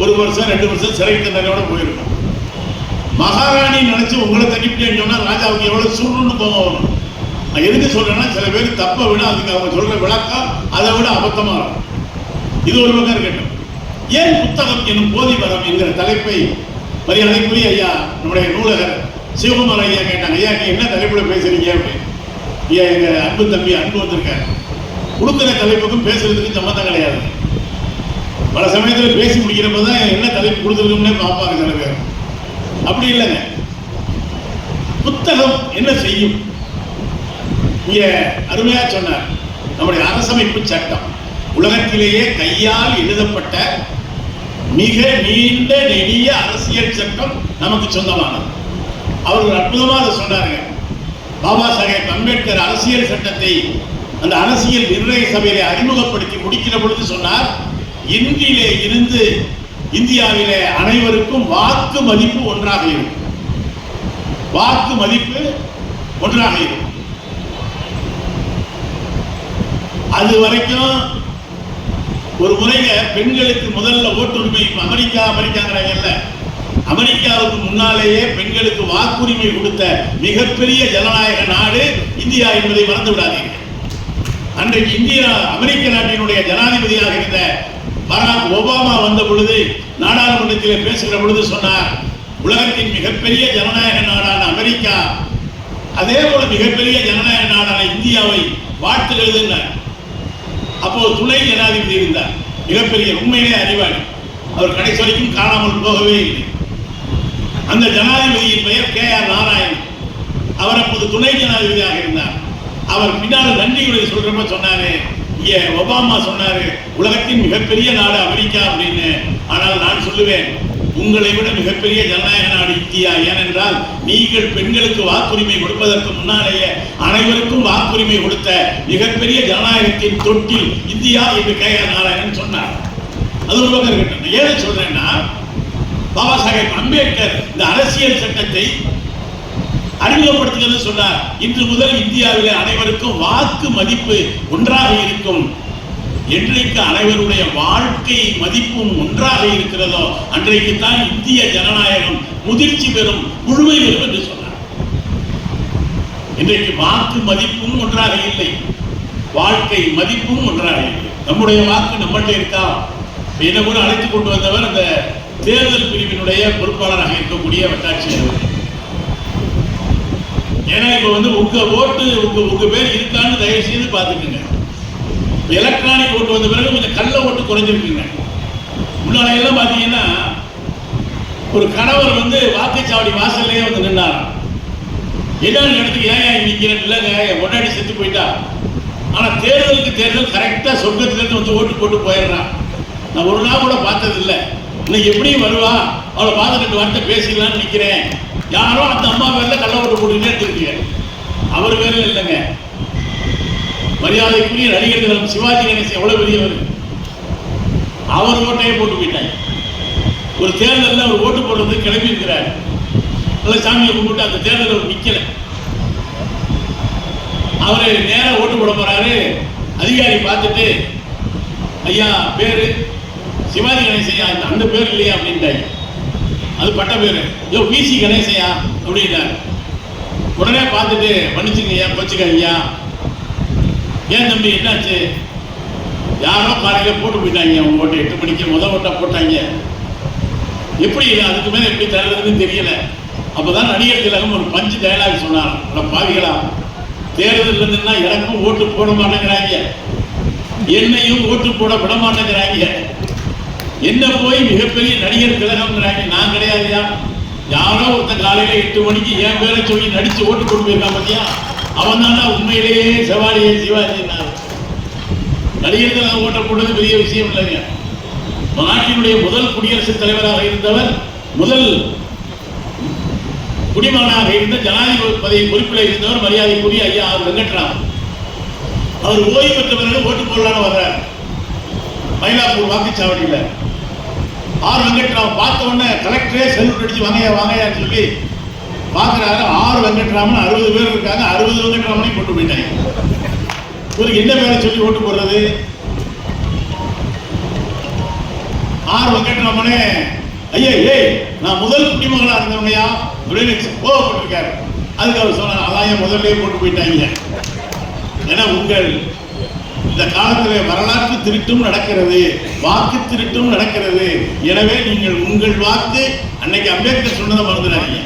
1 வருஷம் 2 வருஷம் சிறை தண்டனையோட போயிருக்கும். மகாராணி நினைச்சு உங்களை தட்டிவிட்டேன்னு சொன்னா ராஜாவுக்கு எவ்வளவு சூழ்நிலை கோபம் வரும். நான் எதுக்கு சொல்றேன்னா, சில பேர் தப்பை விட அதுக்கு அவங்க சொல்ற விளக்கம் அதை விட அபத்தமா இருக்கும். இது ஒரு பக்கம் இருக்கட்டும். ஏன் புத்தகம் என்னும் போதிவரம் என்கிற தலைப்பை மரியாதைக்குரிய ஐயா நம்முடைய நூலகர் சிவகுமார் ஐயா கேட்டாங்க, ஐயா நீ என்ன தலைப்புல பேசுறீங்க அப்படின்னு. ஐயா எங்க அன்பு தம்பி அன்பு வந்திருக்காரு, கொடுக்குற தலைப்புக்கும் பேசுறதுக்கும் சம்மந்தம் கிடையாது. பல சமயத்தில் பேசி முடிக்கிறப்ப தான் என்ன தலைப்பு கொடுத்துருக்கோம்னே பார்ப்பாங்க சில பேர். அப்படி இல்லைங்க, புத்தகம் என்ன செய்யும். இங்க அருமையா சொன்னார், நம்முடைய அரசமைப்பு சட்டம் உலகத்திலேயே கையால் எழுதப்பட்ட மிக நீண்ட நெடிய அரசியல் சட்டம் நமக்கு சொந்தமானது. அவர்கள் அற்புதமாக சொன்னார்கள். பாபா சாஹேப் அம்பேத்கர் அரசியல் சட்டத்தை அந்த அரசியல் நிர்ணய சபையிலே அறிமுகப்படுத்தி முடிக்கிற பொழுது சொன்னார், இன்றிலே இருந்து இந்தியாவிலே அனைவருக்கும் வாக்கு மதிப்பு ஒன்றாக இருக்கும். வாக்கு மதிப்பு ஒன்றாக இருக்கும். அது வரைக்கும் ஒரு முறைங்க பெண்களுக்கு முதல்ல ஓட்டுரிமை, அமெரிக்காங்கிறாங்கல்ல, அமெரிக்காவுக்கு முன்னாலேயே பெண்களுக்கு வாக்குரிமை கொடுத்த மிகப்பெரிய ஜனநாயக நாடு இந்தியா என்பதை மறந்து விடாதீர்கள். அன்றைக்கு அமெரிக்க நாட்டினுடைய ஜனாதிபதியாக இருந்த பராக் ஒபாமா வந்த பொழுது நாடாளுமன்றத்தில் பேசுகிற பொழுது சொன்னார், உலகத்தின் மிகப்பெரிய ஜனநாயக நாடான அமெரிக்கா அதே போல மிகப்பெரிய ஜனநாயக நாடான இந்தியாவை வாழ்த்துகிறதுன்னார். அப்போ துணை ஜனாதிபதி இருந்தார், மிகப்பெரிய உண்மையிலே அறிவாளி, அவர் கடைசி வரைக்கும் காணாமல் போகவே இல்லை. அந்த ஜனாதிபதியின் பெயர் KR நாராயணன். அவர் அப்போது துணை ஜனாதிபதியாக இருந்தார். அவர் பின்னால் நன்றியுரை சொல்றப்ப சொன்னாரு, இங்க ஒபாமா சொன்னாரு உலகத்தின் மிகப்பெரிய நாடு அமெரிக்கா அப்படின்னு. ஆனால் நான் சொல்லுவேன், உங்களை விட மிகப்பெரிய ஜனநாயக நாடு இந்தியா. ஏனென்றால் நீங்கள் பெண்களுக்கு வாக்குரிமை கொடுப்பதற்கு முன்னாலேயே அனைவருக்கும் வாக்குரிமை கொடுத்த மிகப்பெரிய ஜனநாயகத்தின் தொட்டில் இந்தியா என்று KR நாராயணன் சொன்னார். அது ஒரு பக்கம் இருக்கட்டும். ஏன் சொல்றேன்னா, பாபா சாஹேப் அம்பேத்கர் இந்த அரசியல் சட்டத்தை அறிமுகப்படுத்துகிறது சொன்னார். இன்று முதல் இந்தியாவிலே அனைவருக்கும் வாக்கு மதிப்பு ஒன்றாக இருக்கும். என்றைக்கு அனைவருடைய வாழ்க்கை மதிப்பும் ஒன்றாக இருக்கிறதோ அன்றைக்கு தான் இந்திய ஜனநாயகம் முதிர்ச்சி பெறும், முழுமை பெறும் என்று சொன்னார். இன்றைக்கு வாக்கு மதிப்பும் ஒன்றாக இல்லை, வாழ்க்கை மதிப்பும் ஒன்றாக இல்லை. நம்முடைய வாக்கு நம்மகிட்ட இருக்கா? என்ன கூட அழைத்து கொண்டு வந்தவர் அந்த தேர்தல் பிரிவினுடைய பொறுப்பாளராக இருக்கக்கூடிய வட்டாட்சியர். ஏன்னா இப்ப உங்க ஓட்டு உங்க பேர் இருக்கான்னு தயவு செய்து பார்த்துக்குங்க. எலக்ட்ரானிக் ஓட்டு வந்த பிறகு கொஞ்சம் கள்ள ஓட்டு குறைஞ்சிருக்குங்க. முன்னால எல்லாம் பாத்தீங்கன்னா ஒரு கணவர் வாக்குச்சாவடி வாசல்லையே நின்றாராம். என்னன்னு இடத்துக்கு ஏன் நிக்கிறேன் இல்லைங்க, என் பொண்டாட்டி செத்து போயிட்டா. ஆனா தேர்தலுக்கு தேர்தல் கரெக்டா சொர்க்கத்திலிருந்து ஓட்டு போட்டு போயிடுறான். நான் ஒரு நாள் கூட பார்த்தது இல்லை. இன்னைக்கு எப்படியும் வருவா, அவளை பார்த்து 2 வார்த்தை பேசிக்கலாம்னு நிக்கிறேன். யாரோ அந்த அம்மா பேர்ல கள்ள ஓட்டு போட்டுக்கிட்டே இருக்கீங்க. அவர் பேர்ல இல்லைங்க. மரியாதைக்குரிய நடிகர் சிவாஜி கணேசன் எவ்வளவு பெரியவர், அவர் ஓட்டையே போட்டு போயிட்டாங்க. ஒரு தேர்தலில் அவர் ஓட்டு போடுறது கிளம்பி இருக்கிறார். நல்ல சாமியை கும்பிட்டு அந்த தேர்தலில் அவர் நிக்கல. அவரு நேரம் ஓட்டு போட போறாரு. அதிகாரி பார்த்துட்டு, ஐயா பேரு சிவாஜி கணேசையா, அந்த பேர் இல்லையா அப்படின்ட்டாங்க. அது பட்ட பேரு, ஐயோ VC கணேசையா அப்படின்ட்டாரு. உடனே பார்த்துட்டு, மன்னிச்சுங்க ஐயா, போச்சுக்க ஐயா. ஏன் தம்பி என்னாச்சு? யாரோ காலையில போட்டு போயிட்டாங்க, அவங்க ஓட்டு 8 மணிக்கு ஓட்டை போட்டாங்க. எப்படி அதுக்கு மேல எப்படி தருவதுன்னு தெரியல. அப்பதான் நடிகர் திலகம் ஒரு பஞ்சு டயலாக் சொன்னார். பாவிகளா, தேர்தல் இருந்துன்னா எனக்கும் ஓட்டு போட மாட்டேங்கிறாங்க, என்னையும் ஓட்டு போட விட மாட்டேங்கிறாங்க, என்ன போய் மிகப்பெரிய நடிகர் திலகம்ங்கிறாங்க. நான் கிடையாதுயா, யாரோ ஒருத்த காலையில 8 மணிக்கு என் பேரை சொல்லி நடிச்சு ஓட்டு கொண்டு போயிருக்கான் பத்தியா, அவன் தான் உண்மையிலேயே செவாலியே சிவாஜி. நடிகர் திலகம் ஓட்ட போட்டது பெரிய விஷயம் இல்லைங்க. நாட்டினுடைய முதல் குடியரசுத் தலைவராக இருந்தவர், முதல் குடிமகனாக இருந்த ஜனாதிபதி பொறுப்பில் இருந்தவர் மரியாதைக்குரிய ஐயா ஆர் வெங்கட்ராமன். அவர் ஓய்வு பெற்ற பிறகு ஓட்டு போடலான்னு வர்றார். மயிலாப்பூர் வாக்குச்சாவடியில் ஆர் வெங்கட்ராமன் பார்த்த உடனே கலெக்டரே செல்ஃப் அடிச்சு வாங்கையா வாங்கையான்னு சொல்லி பார்க்குறாரு. ஆர் வெங்கட்ராமன் 60 பேர் இருக்காங்க, 60 வெங்கட்ராமனையும் கொண்டு போயிட்டாங்க. இவருக்கு என்ன பேரை சொல்லி ஓட்டு போடுறது? ஆர் வெங்கட்ராமனே ஐயா ஏய் நான் முதல் குடிமகனா இருந்தவனையா அப்படின்னு கோவப்பட்டிருக்காரு. அதுக்கு அவர் சொன்னார், அதான் முதல்ல போட்டு போயிட்டாங்க. ஏன்னா உங்கள் இந்த காலத்தில் வரலாற்று திருட்டும் நடக்கிறது, வாக்கு திருட்டும் நடக்கிறது. எனவே நீங்கள் உங்கள் வாக்கு, அன்னைக்கு அம்பேத்கர் சொன்னதை மறந்துடாதீங்க,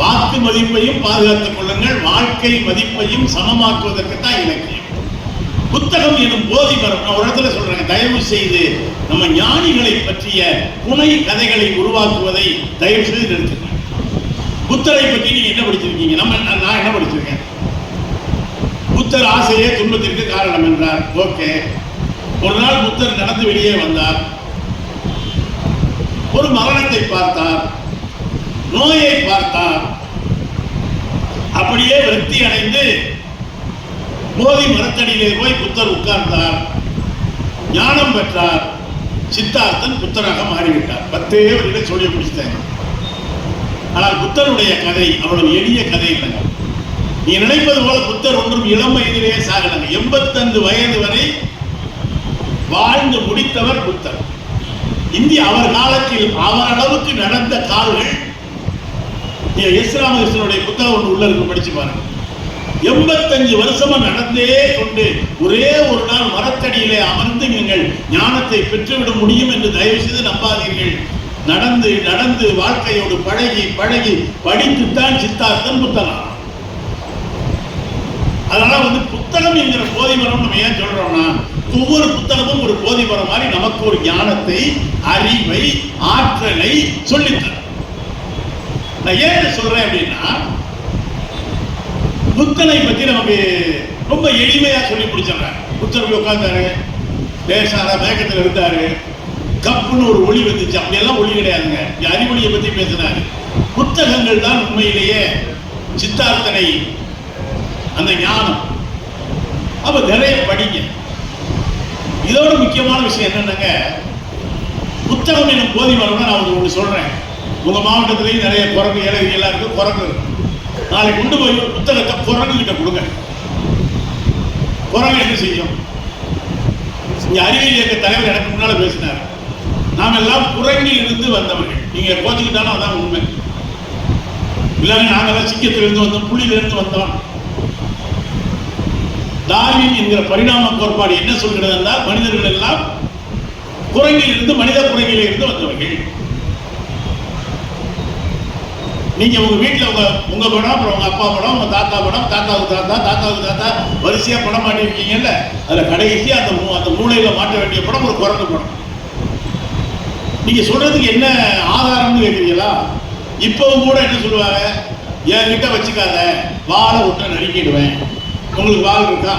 வாக்கு மதிப்பையும் பாதுகாத்துக் கொள்ளுங்கள், வாழ்க்கை மதிப்பையும் சமமாக்குவதற்கு தான் இலக்கியம். புத்தகம் எனும் போதி மரம். நான் ஒரு இடத்துல சொல்றேன், தயவு செய்து நம்ம ஞானிகளை பற்றிய புனை கதைகளை உருவாக்குவதை தயவு செய்து நிறுத்துங்க. புத்தரை பற்றி நீங்க என்ன படிச்சிருக்கீங்க? நான் என்ன படிச்சிருக்கேன்? புத்தர் ஆசையே துன்பத்திற்கு காரணம் என்றார். ஓகே. ஒரு நாள் புத்தர் நடந்து வெளியே வந்தார், ஒரு மரணத்தை பார்த்தார், நோயை பார்த்தார். அப்படியே விரக்தி அடைந்து போதி மரத்தடியிலே போய் புத்தர் உட்கார்ந்தார், ஞானம் பெற்றார். சித்தார்த்தன் புத்தராக மாறிவிட்டார். 10 வரிகளை சொல்லி முடிச்சிட்டாங்க. ஆனால் புத்தருடைய கதை அவ்வளவு எளிய கதை இல்லைங்க. நீ நினைப்பது போல புத்தர் ஒன்றும் இளம் வயதிலேயே சாகலங்க. 85 வயது வரை வாழ்ந்து முடித்தவர் புத்தர். இந்திய அவர் காலத்தில் அவர் அளவுக்கு நடந்த கால்கள், எஸ் ராமகிருஷ்ணனுடைய புத்தகம் ஒன்று உள்ள இருக்கு, படிச்சு பாருங்க. 85 வருஷமா நடந்தே கொண்டு ஒரே ஒரு நாள் மரத்தடியிலே அமர்ந்து நீங்கள் ஞானத்தை பெற்றுவிட முடியும் என்று தயவு செய்து நம்பாதீர்கள். நடந்து நடந்து வாழ்க்கையோடு பழகி பழகி படித்துத்தான் சித்தார்த்தன் புத்தகம். அதனால புத்தகம் என்கிற போதி மரம் நம்ம ஏன் சொல்றோம்னா, ஒவ்வொரு புத்தகமும் ஒரு போதி மரம் மாதிரி நமக்கு ஒரு ஞானத்தை, அறிவை, ஆற்றலை சொல்லித்தரும். நான் ஏன் சொல்றேன் அப்படின்னா, புத்தனை பத்தி நமக்கு ரொம்ப எளிமையா சொல்லி முடிச்சிடறேன். புத்தர் போய் உட்கார்ந்தாரு, பேசாத மேகத்தில் இருந்தாரு, கப்புன்னு ஒரு ஒளி வந்துச்சு. அப்படியெல்லாம் ஒளி கிடையாதுங்க. அறிவொளியை பத்தி பேசினாரு. புத்தகங்கள் தான் உண்மையிலேயே சித்தார்த்தனை அந்த ஞானம். அப்ப நிறைய படிங்க. இதோட முக்கியமான விஷயம் என்னன்னாங்க, புத்தகம் என்னும் போதி மரம்னா நான் ஒன்று சொல்றேன். உங்க மாவட்டத்திலேயும் நிறைய குரங்கு ஏழைகள் இருக்கு, குரங்கு. நாளைக்கு கொண்டு போய் ஒரு புத்தகத்தை குரங்கு கிட்ட கொடுங்க. குரங்கு என்ன செய்யும்? இங்க அறிவியல் இயக்க தலைவர் எனக்கு முன்னால பேசினார். நாம் எல்லாம் குரங்கில் இருந்து வந்தவர்கள். நீங்க கோச்சுக்கிட்டாலும் அதான் உண்மை. இல்லைன்னா நாங்கெல்லாம் சிங்கத்திலிருந்து வந்தோம், புலியிலிருந்து வந்தோம். டார்வின் என்கிற பரிணாம கோட்பாடு என்ன சொல்கிறது என்றால், மனிதர்கள் எல்லாம் குரங்கில் இருந்து, மனித குரங்கில் இருந்து வந்தவர்கள். நீங்க உங்க வீட்டில் உங்க படம், அப்புறம் உங்க அப்பா படம், உங்க தாத்தா படம், தாத்தாவுக்கு தாத்தா, தாத்தாவுக்கு தாத்தா வரிசையா படம் மாட்டிருக்கீங்கல்ல, அதுல கடைசியா அந்த மூளையில மாட்ட வேண்டிய படம் ஒரு குரங்கு படம். நீங்க சொல்றதுக்கு என்ன ஆதாரம்னு கேட்குறீங்களா? இப்பவும் கூட என்ன சொல்லுவாங்க, என்கிட்ட வச்சுக்காத, வாழை விட்ட நறுக்கிடுவேன். உங்களுக்கு வால் இருக்கா?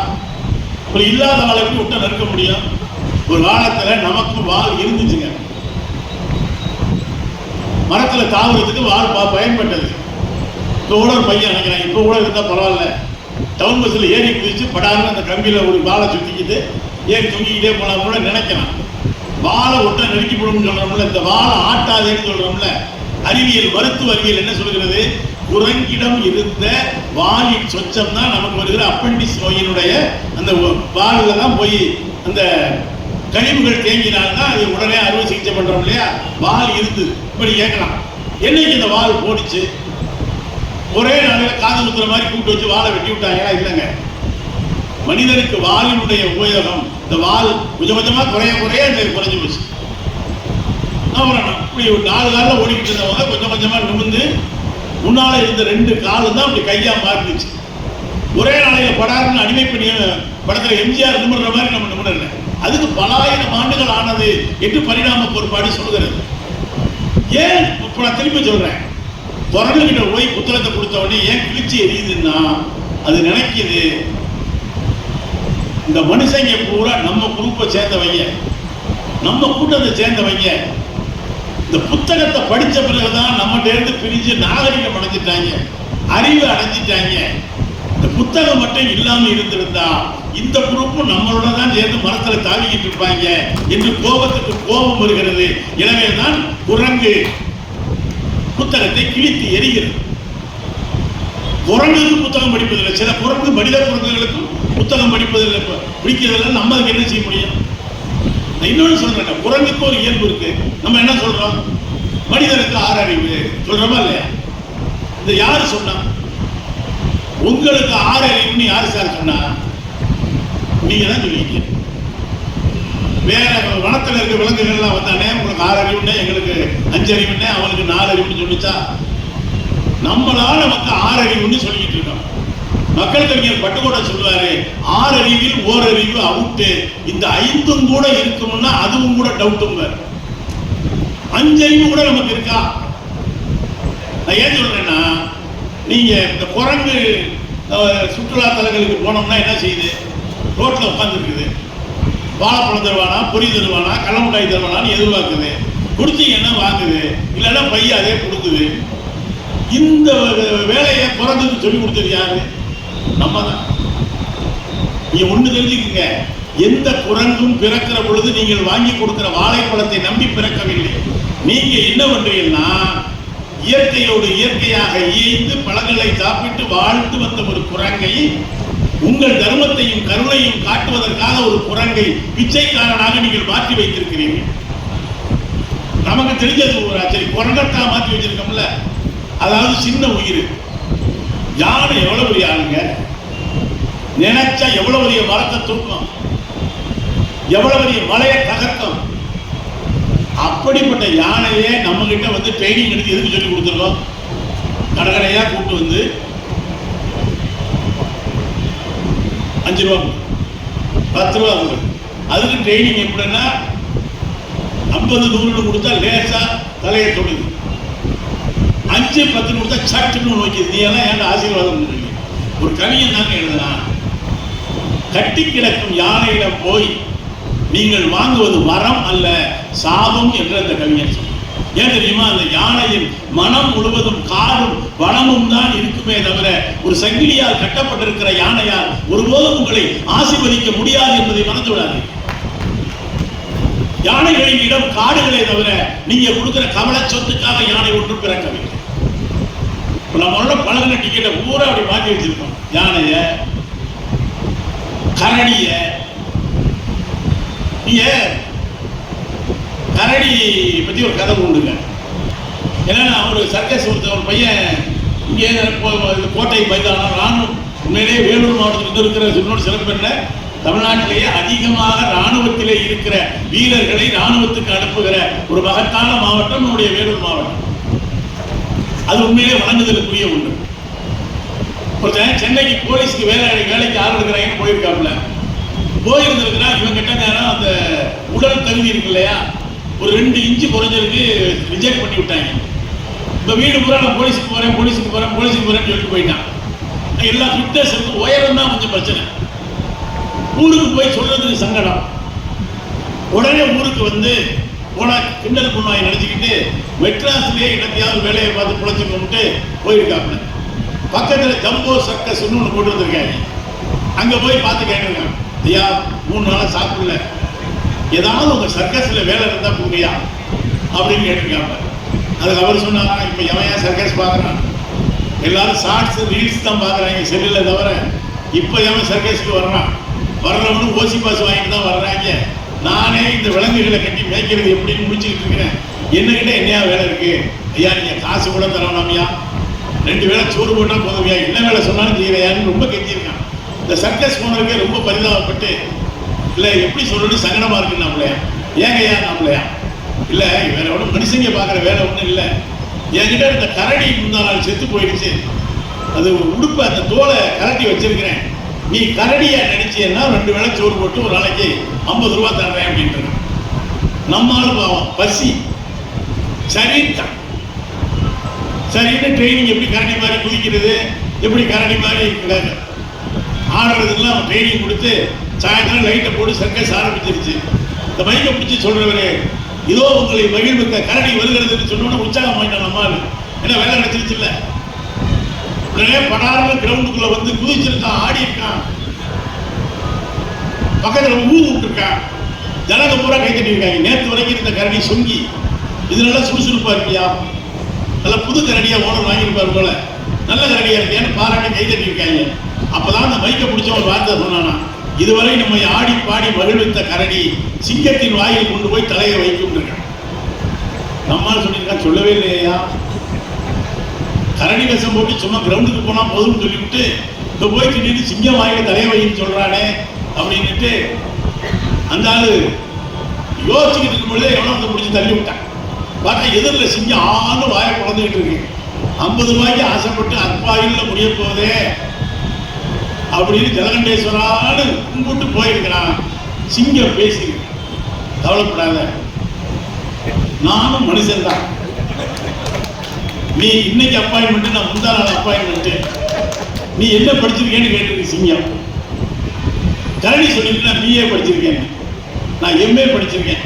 ஒரு இல்லாத வாழை எப்படி விட்ட நறுக்க முடியும்? ஒரு காலத்துல நமக்கு வால் இருந்துச்சுங்க. மரத்துல தாவறதுக்கு வால் பயன்பட்டது. இப்போ கூட ஒரு பையன் நினைக்கிறேன், இப்போ கூட இருந்தா பரவாயில்ல, டவுன் பஸ்ஸில் ஏறி குதிச்சு படாமல் அந்த கம்பியில ஒரு வாழை சுத்திக்கிட்டு ஏறி தூங்கிக்கிட்டே போலாம் கூட நினைக்கலாம். வாழை ஒட்ட நெருக்கி போடணும்னு சொல்றோம்ல, இந்த வாழை ஆட்டாதேன்னு சொல்றோம்ல. அறிவியல், மருத்துவ அறிவியல் என்ன சொல்கிறது? குரங்கிடம் இருந்த வாலின் சொச்சம் தான் நமக்கு வருகிற அப்பெண்டிஸ் நோயினுடைய அந்த வாலில் தான் போய் அந்த கழிவுகள் தேங்கினால்தான் அது உடனே அறுவை சிகிச்சை பண்றோம் இல்லையா? வால் இருந்து இப்படி கேட்கலாம், என்னைக்கு இந்த வால் போடிச்சு? ஒரே நாளில் காது குத்துற மாதிரி கூப்பிட்டு வச்சு வாழை வெட்டி விட்டாங்களா? இல்லைங்க. மனிதனுக்கு வாளினுடைய உபயோகம், இந்த வால் கொஞ்சம் கொஞ்சமா குறைய குறைஞ்சு போச்சு. அப்புறம் இப்படி 4 காலில் ஓடிக்கிட்டு இருந்தவங்க கொஞ்சம் கொஞ்சமா நிமிர்ந்து முன்னால இருந்த 2 காலும் தான் அப்படி கையா மாறிடுச்சு. ஒரே நாளையில படாருன்னு அடிமை பண்ணி படத்துல எம்ஜிஆர் நிமிடுற மாதிரி நம்ம நிமிடல. அதுக்கு பல ஆயிரம் ஆண்டுகள் ஆனது என்று பரிணாம கோட்பாடு சொல்கிறது. ஏன் இப்ப நான் திருப்பி சொல்றேன், குரங்குகிட்ட போய் புத்தகத்தை கொடுத்த உடனே ஏன் கிழிச்சு எரியுதுன்னா அது நினைக்குது இந்த மனுஷங்க பூரா நம்ம குரூப்பை சேர்ந்தவங்க, நம்ம கூட்டத்தை சேர்ந்தவங்க. இந்த புத்தகத்தை படிச்ச பிறகுதான் நம்மகிட்ட இருந்து பிரிஞ்சு நாகரிகம் அடைஞ்சிட்டாங்க, அறிவு அடைஞ்சிட்டாங்க. இந்த புத்தகம் மட்டும் இல்லாம இருந்திருந்தா இந்த குரூப் நம்மளோட தான் சேர்ந்து மரத்துல தாவிக்கிட்டு இருப்பாங்க என்று கோபத்துக்கு கோபம் வருகிறது. எனவேதான் குரங்கு புத்தகத்தை கிழித்து எரிகிறது. குரங்குக்கு புத்தகம் படிப்பதில்லை. சில குரங்கு மனித குரங்குகளுக்கும் புத்தகம் படிப்பதில்லை, பிடிக்கிறதில்லை. நம்ம அதுக்கு என்ன செய்ய முடியும்? இன்னொன்று சொல்றேன், குரங்குக்கு ஒரு இயல்பு இருக்கு. நம்ம என்ன சொல்றோம்? மனிதனுக்கு 6 அறிவு சொல்றோமா இல்லையா? இந்த யாரு சொன்னா? உங்களுக்கு 6 அறிவுன்னு யாரு சார் சொன்னா? நீங்க தான் சொல்லிங்க. வேற வனத்தில் இருக்க விலங்குகள்லாம் வந்தானே உங்களுக்கு 6 அறிவுன்னே, எங்களுக்கு 5 அறிவுன்னே, அவனுக்கு 4 அறிவுன்னு சொல்லிச்சா? நம்மளால நமக்கு 6 அறிவுன்னு சொல்லிக்கிட்டு இருக்கோம். மக்கள் கவிஞர் பட்டுக்கோட சொல்லுவாரு, 6 அறிவில் 1 அறிவு அவுட்டு, இந்த 5ம் கூட இருக்கும்னா அதுவும் கூட டவுட்டுங்க. 5 அறிவு கூட நமக்கு இருக்கா? நான் ஏன் சொல்றேன்னா, நீங்க இந்த குரங்கு சுற்றுலா தலங்களுக்கு போனோம்னா என்ன செய்யுது? ரோட்ல உட்காந்துருக்குது. வாழைப்பழம் தருவானா, பொறி தருவானா, கடலமுட்டாய் தருவானான்னு எதிர்பார்க்குது. குடிச்சீங்கன்னா வாங்குது, இல்லைன்னா பைய அதே கொடுக்குது. இந்த வேலையை குரங்குக்கு சொல்லி கொடுத்தது யாரு? நம்ம தான். நீங்க ஒண்ணு தெரிஞ்சுக்குங்க, எந்த குரங்கும் பிறக்கிற பொழுது நீங்கள் வாங்கி கொடுக்கிற வாழைப்பழத்தை நம்பி பிறக்கவில்லை. நீங்க என்ன பண்றீங்கன்னா, இயற்கையோடு இயற்கையாக இயைந்து பழங்களை சாப்பிட்டு வாழ்ந்து வந்த ஒரு குரங்கை உங்கள் தர்மத்தையும் கருணையும் காட்டுவதற்காக ஒரு குரங்கை பிச்சைக்காரனாக நீங்கள் மாற்றி வைத்திருக்கிறீர்கள். நமக்கு தெரிஞ்சது ஒரு சரி, குரங்கத்தா மாற்றி வச்சிருக்கோம்ல, அதாவது சின்ன உயிர். யானை எவ்வளவு பெரிய ஆளுங்க, நினைச்சா எவ்வளவு பெரிய மரத்தை தூக்கம், எவ்வளவு பெரிய மலையை தகர்க்கும். அப்படிப்பட்ட யானையே நம்ம கிட்ட வந்து ட்ரைனிங் எடுத்து எதுக்கு சொல்லி கொடுத்துருக்கோம்? கடற்கரையா கூப்பிட்டு வந்து 5 ரூபா 10 ரூபா கொடுக்கும். அதுக்கு ட்ரைனிங் எப்படின்னா 50 100 கொடுத்தா லேசா தலையை தொடுது, 5 10 கொடுத்தா சட்டுன்னு நோக்கிது. நீ எல்லாம் ஏன் ஆசீர்வாதம் பண்ணுறீங்க? ஒரு கவியை தாங்க எழுதுனா, கட்டி கிடக்கும் யானையிடம் போய் நீங்கள் வாங்குவது வரம் அல்ல சாபம் என்று அந்த கவிஞர் சொன்னார். ஏன் தெரியுமா? அந்த யானையின் மனம் முழுவதும் காடும் வனமும் தான் இருக்குமே தவிர ஒரு சங்கிலியால் கட்டப்பட்டிருக்கிற யானையால் ஒருபோதும் உங்களை ஆசீர்வதிக்க முடியாது என்பதை மறந்து விடாது. யானைகளின் இடம் காடுகளே தவிர நீங்க கொடுக்கிற கவலை சொத்துக்காக யானை ஒன்றும் பிறக்கவில்லை. நம்மளோட பழகின டிக்கெட்டை பூரா அப்படி மாற்றி வச்சிருக்கோம். யானைய, கரடிய, நீங்க கரடி பத்தி ஒரு கதை உண்டுங்க. ஏன்னா ஒரு சர்க்கஸ் ஒரு பையன் இங்கே கோட்டை மைதானம் ராணுவம், உண்மையிலேயே வேலூர் மாவட்டத்தில் இருக்கிற இன்னொரு சிறப்பு என்ன, தமிழ்நாட்டிலேயே அதிகமாக ராணுவத்திலே இருக்கிற வீரர்களை ராணுவத்துக்கு அனுப்புகிற ஒரு மகத்தான மாவட்டம் நம்முடைய வேலூர் மாவட்டம். அது உண்மையிலே வழங்குதலுக்குரிய ஒன்று. ஒருத்தன் சென்னைக்கு போலீஸ்க்கு வேலைக்கு ஆள் எடுக்கிறாங்கன்னு போயிருக்காப்புல. போயிருந்திருக்கிறா, இவன் கிட்ட நேரம் அந்த உடல் தகுதி இருக்கு இல்லையா, ஒரு 2 இன்ச்சு குறைஞ்சதுக்கு ரிஜெக்ட் பண்ணி விட்டாங்க. இப்போ வீடு பூரா நான் போலீஸுக்கு போறேன்னு சொல்லிட்டு போயிட்டான். எல்லாம் ஃபிட்னஸ் இருக்கு, உயரம் தான் கொஞ்சம் பிரச்சனை. ஊருக்கு போய் சொல்றதுக்கு சங்கடம். உடனே ஊருக்கு வந்து போனா கிண்டல் பண்ணுவாங்க நினைச்சுக்கிட்டு மெட்ராஸ்லேயே இடத்தையாவது வேலையை பார்த்து பிழைச்சிக்கிட்டு போயிருக்காப்புல. பக்கத்தில் ஜம்போ சர்க்கஸ் ஒன்று போட்டு வந்திருக்காங்க. அங்கே போய் பார்த்து கேட்டிருக்காங்க, ஐயா 3 நாளாக சாப்பிடல, ஏதாவது உங்கள் சர்க்கஸில் வேலை இருந்தால் போங்கய்யா அப்படின்னு கேட்டிருக்காங்க. அதுக்கு அவர் சொன்னாங்க, இப்போ எவன் சர்க்கஸ் பார்க்குறான், எல்லாரும் ஷார்ட்ஸ் ரீல்ஸ் தான் பார்க்குறாங்க செல்லில் தவிர. இப்போ எவன் சர்க்கஸ்க்கு வர்றவனு ஓசி பாஸ் வாங்கிட்டு தான் வர்றாங்க. நானே இந்த விலங்குகளை கட்டி மேய்க்கிறது எப்படின்னு முடிச்சுக்கிட்டு இருக்கிறேன். என்னகிட்ட என்னையா வேலை இருக்கு? ஐயா நீங்கள் காசு கூட தரணும்யா, 2 வேளை சோறு போட்டால் போதுமையா, என்ன வேலை சொன்னாலும் செய்யறையான்னு ரொம்ப கெஞ்சிருக்கான். இந்த சர்க்கஸ் போனதுக்கே ரொம்ப பரிதாபப்பட்டு, இல்லை எப்படி சொல்றது சங்கடமா இருக்கு நாமளையா, ஏங்கய்யா நாமளையா, இல்லை வேற ஒன்றும் மனுஷங்க பார்க்குற வேலை ஒன்றும் இல்லை, என்கிட்ட இருந்த கரடி முந்தா நாள் செத்து போயிடுச்சு, அது ஒரு உடுப்பு அந்த தோலை கரட்டி வச்சிருக்கிறேன், நீ கரடியா நினைச்சேன்னா 2 வேளை சோறு போட்டு ஒரு நாளைக்கு 50 ரூபா தர்றேன் அப்படின்ட்டு. நம்மளால பாவம் பசி, சரிதான் சரின்னு ட்ரைனிங் எப்படி கரடி மாதிரி குதிக்கிறது, எப்படி கரடி மாதிரி ஆடுறதுலாம் ட்ரைனிங் கொடுத்து சாயந்தரம் லைட்டை போட்டு சர்க்கஸ் ஆரம்பிச்சிருச்சு. இந்த மைக்கை பிடிச்சி சொல்றவரு, இதோ உங்களை மகிழ்வுக்க கரடி வருகிறதுன்னு சொன்னோன்னு உற்சாகம் வாங்கிட்டான் நம்மால். ஏன்னா வேலை கிடைச்சிருச்சு இல்லை, உடனே படாரம் கிரவுண்டுக்குள்ள வந்து குதிச்சிருக்கான், ஆடி இருக்கான், பக்கத்தில் ஊது விட்டுருக்கான், ஜனங்க பூரா கை தட்டியிருக்காங்க. நேற்று வரைக்கும் இந்த கரடி சொங்கி, இது நல்லா சுறுசுறுப்பா இருக்கியா, நல்லா புது கரடியா ஓனர் வாங்கியிருப்பாரு போல, நல்ல கரடியா இருக்கியான்னு பாராட்டி கை தட்டியிருக்காங்க. அப்பதான் அந்த மைக்கை பிடிச்ச ஒரு வார்த்தை சொன்னானா, இதுவரை நம்மை ஆடி பாடி மகிழ்வித்த கரடி சிங்கத்தின் வாயில் கொண்டு போய் தலையை வைக்கும் இருக்கான். நம்மால் சொல்லியிருக்கான், சொல்லவே இல்லையா, கரடி வேஷம் போட்டு சும்மா கிரவுண்டுக்கு போனா போதும்னு சொல்லிவிட்டு இப்போ போய் திடீர்னு சிங்கம் வாயில தலையை வைன்னு சொல்றானே அப்படின்ட்டு அந்த ஆளு யோசிச்சுக்கிட்டு இருக்கும்போதே எவ்வளோ வந்து முடிச்சு தள்ளி விட்டான். பார்த்தா எதிரில் சிங்கம் ஆண்டு வாயை குழந்துக்கிட்டு இருக்கு. 50 ரூபாய்க்கு ஆசைப்பட்டு அற்பாயில் முடிய போதே அப்படின்னு ஜலகண்டேஸ்வரான்னு கும்பிட்டு போயிருக்கிறான். சிங்கம் பேசியிருக்கு, கவலைப்படாத, நானும் மனுஷன் தான், நீ இன்னைக்கு அப்பாயின்மெண்ட், நான் முந்தா நாள் அப்பாயின்மெண்ட், நீ என்ன படிச்சிருக்கேன்னு கேட்டிருக்கு சிங்கம். கரடி சொல்லிட்டு நான் பிஏ படிச்சிருக்கேன், நான் எம்ஏ படிச்சிருக்கேன்,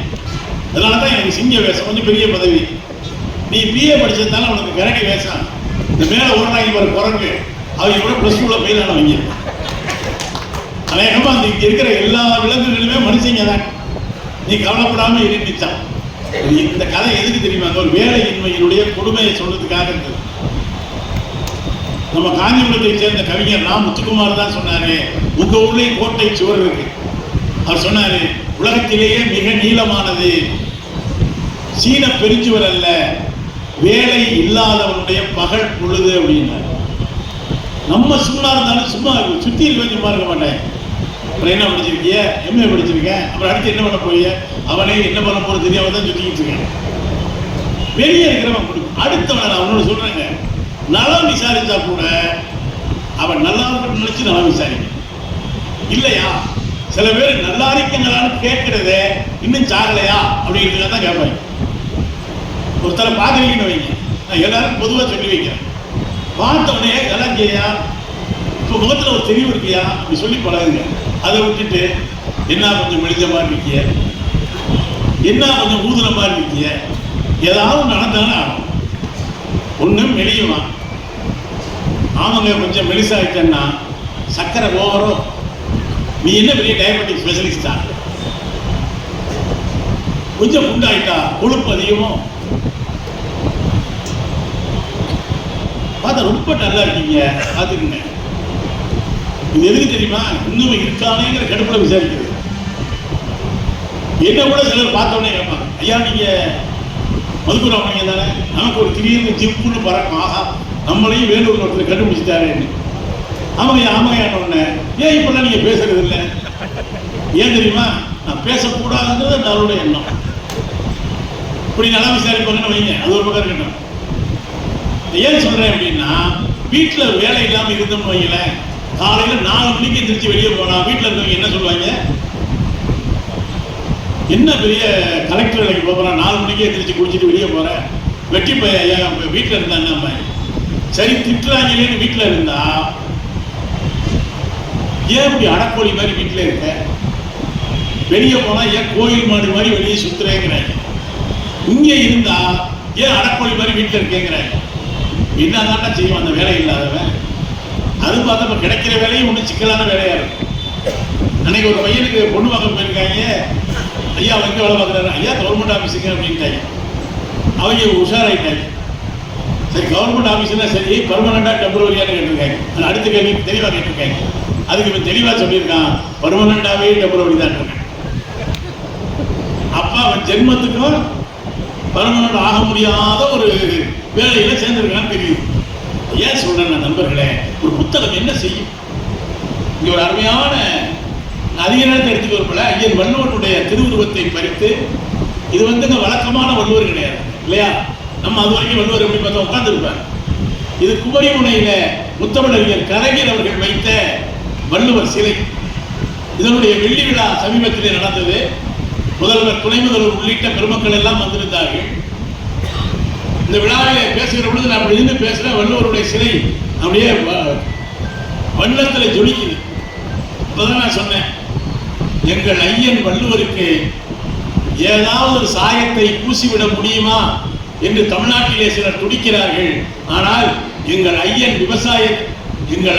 அதனால தான் எனக்கு சிங்க வேஷம் கொஞ்சம் பெரிய பதவி. நீ பிஏ படிச்சதுனால உனக்கு கரடி வேஷம். இந்த மேலே ஓடுறாங்க ஒரு குரங்கு, அவங்க கூட +2 ஃபெயில் ஆனவங்க. அநேகமாக அந்த இங்கே இருக்கிற எல்லா விலங்குகளுமே மனுஷங்க தான். நீ கவலைப்படாமல் இருந்துச்சான். இந்த கதை எதுக்கு தெரியுமா, ஒரு வேலையின்மையினுடைய கொடுமையை சொல்றதுக்காக இருந்தது. நம்ம காஞ்சிபுரத்தை சேர்ந்த கவிஞர் நா. முத்துக்குமார் தான் சொன்னாரு, உங்க ஊர்லேயும் கோட்டை சுவர் இருக்கு. அவர் சொன்னாரு, உலகத்திலேயே மிக நீளமானது சீன பெருஞ்சுவர் அல்ல, வேலை இல்லாதவனுடைய பகல் பொழுது அப்படின்னாரு. நம்ம சும்மா இருந்தாலும் சும்மா சுத்தி கொஞ்சமா இருக்க மாட்டேன். அப்புறம் என்ன படிச்சிருக்கிய, எம்ஏ படிச்சிருக்கேன், அப்புறம் அடுத்து என்ன பண்ண போய், அவனே என்ன பண்ண போறது தெரியாம தான் சுத்திக்கிட்டு இருக்கேன். வெளியே இருக்கிறவன் கொடுக்கும். அடுத்தவனை நான் அவனோட சொல்றேங்க, நலம் விசாரிச்சா கூட அவன் நல்லா இருக்குன்னு நினைச்சு நலம் விசாரிக்க இல்லையா. சில பேர் நல்லா இருக்கங்களான்னு கேட்கறதே இன்னும் சாகலையா அப்படிங்கிறதுக்காக தான் கேட்பாங்க. ஒருத்தரை பார்க்குறீங்கன்னு வைங்க, நான் எல்லாரும் பொதுவாக சொல்லி வைக்கிறேன், பார்த்தவனே கலங்கையா, இப்போ முகத்தில் ஒரு தெளிவு இருக்கியா அப்படி சொல்லி பழகுங்க. அதை விட்டுட்டு என்ன கொஞ்சம் மெலிஞ்ச மாதிரி இருக்கிய, என்ன கொஞ்சம் ஊதுன மாதிரி இருக்கிய, ஏதாவது நடந்தாலும் ஆகும். ஒன்று மெலியுவான், ஆமாங்க கொஞ்சம் மெலிசாயிட்டேன்னா சக்கரை ஓவரோ, நீ என்ன பெரிய டயபெட்டிக் ஸ்பெஷலிஸ்டா, கொஞ்சம் குண்டாயிட்டா கொழுப்பு அதிகமோ, பார்த்தா ரொம்ப நல்லா இருக்கீங்க பார்த்துக்குங்க. இது எதுக்கு தெரியுமா, இன்னும் இருக்கானேங்கிற கடுப்பில் விசாரிக்கிறது. என்ன கூட சிலர் பார்த்தோன்னே கேட்பாங்க, ஐயா நீங்க மதுக்குறாமணிங்க தானே, நமக்கு ஒரு திடீர்னு ஜிப்புன்னு பறக்கும், ஆஹா நம்மளையும் வேலூர் ஒருத்தர் கண்டுபிடிச்சிட்டாருன்னு. ஆமாங்க ஒன்று, ஏன் இப்பெல்லாம் நீங்க பேசுறது இல்லை, ஏன் தெரியுமா, நான் பேசக்கூடாதுன்றது நம்மளோட எண்ணம். இப்படி நல்லா விசாரிப்பாங்கன்னு வைங்க, அது ஒரு பக்கம் இருக்கட்டும். ஏன் சொல்றேன் அப்படின்னா, வீட்டில் வேலை இல்லாமல் இருந்தோம்னு வைங்களேன், காலையில் 4 மணிக்கு எந்திரிச்சு வெளியே போனா வீட்டில் இருந்தவங்க என்ன சொல்லுவாங்க, என்ன பெரிய கலெக்டர் வேலைக்கு போகிறேன், 4 மணிக்கு எந்திரிச்சு குடிச்சிட்டு வெளியே போகிறேன், வெட்டி பையன் வீட்டில் இருந்தாங்க. சரி திட்டுறாங்களேன்னு வீட்டில் இருந்தா, ஏன் இப்படி அடக்கோழி மாதிரி வீட்டில் இருக்க, வெளியே போனா ஏன் கோயில் மாடு மாதிரி வெளியே சுத்துறேங்கிறாங்க, இங்கே இருந்தா ஏன் அடக்கோழி மாதிரி வீட்டில் இருக்கேங்கிறாங்க. என்னதான்டா செய்வோம் அந்த வேலை இல்லாதவன். அது பார்த்தா இப்போ கிடைக்கிற வேலையும் ஒன்றும் சிக்கலான வேலையா இருக்கு. அன்னைக்கு ஒரு பையனுக்கு பொண்ணு பார்க்க போயிருக்காங்க, ஐயா எங்கே வேலை பார்க்குறாரு, ஐயா கவர்மெண்ட் ஆஃபீஸுங்க அப்படின்ட்டாங்க. அவங்க உஷாராயிட்டாங்க, சரி கவர்மெண்ட் ஆஃபீஸ்னா சரி பர்மனண்டா டெம்பரவரியான்னு கேட்டிருக்காங்க. அது அடுத்த கேள்வி தெளிவாக கேட்டிருக்காங்க. அதுக்கு இப்போ தெளிவாக சொல்லியிருக்கான், பர்மனண்டாவே டெம்பரவரி தான் இருக்கேன். அப்பா அவன் ஜென்மத்துக்கும் பர்மனண்ட் ஆக முடியாத ஒரு வேலையில சேர்ந்திருக்கான்னு தெரியுது. ஏன் சொல்றேன் நண்பர்களே, ஒரு புத்தகம் என்ன செய்யும், இங்க ஒரு அருமையான அதிக நேரத்தை எடுத்துக்க வரப்பல ஐயன் வள்ளுவனுடைய திருவுருவத்தை பறித்து இது வந்து வழக்கமான வள்ளுவர் கிடையாது இல்லையா? நம்ம அது வரைக்கும் வள்ளுவர் எப்படி பார்த்தா உட்கார்ந்துருப்பார். இது குமரிமுனையில முத்தமிழறிஞர் கலைஞர் அவர்கள் வைத்த வள்ளுவர் சிலை. இதனுடைய வெள்ளி விழா சமீபத்திலே நடந்தது. முதல்வர், துணை முதல்வர் உள்ளிட்ட பெருமக்கள் எல்லாம் வந்திருந்தார்கள். இந்த விழாவிலே பேசுகிற பொழுது நான் அப்படி இருந்து பேசுறேன். வள்ளுவருடைய சிலை அப்படியே வண்ணத்தில் ஜொலிக்குது. அப்பதான் நான் சொன்னேன், எங்கள் ஐயன் வள்ளுவருக்கு ஏதாவது ஒரு சாயத்தை பூசிவிட முடியுமா என்று தமிழ்நாட்டிலே சிலர் துடிக்கிறார்கள். ஆனால் எங்கள்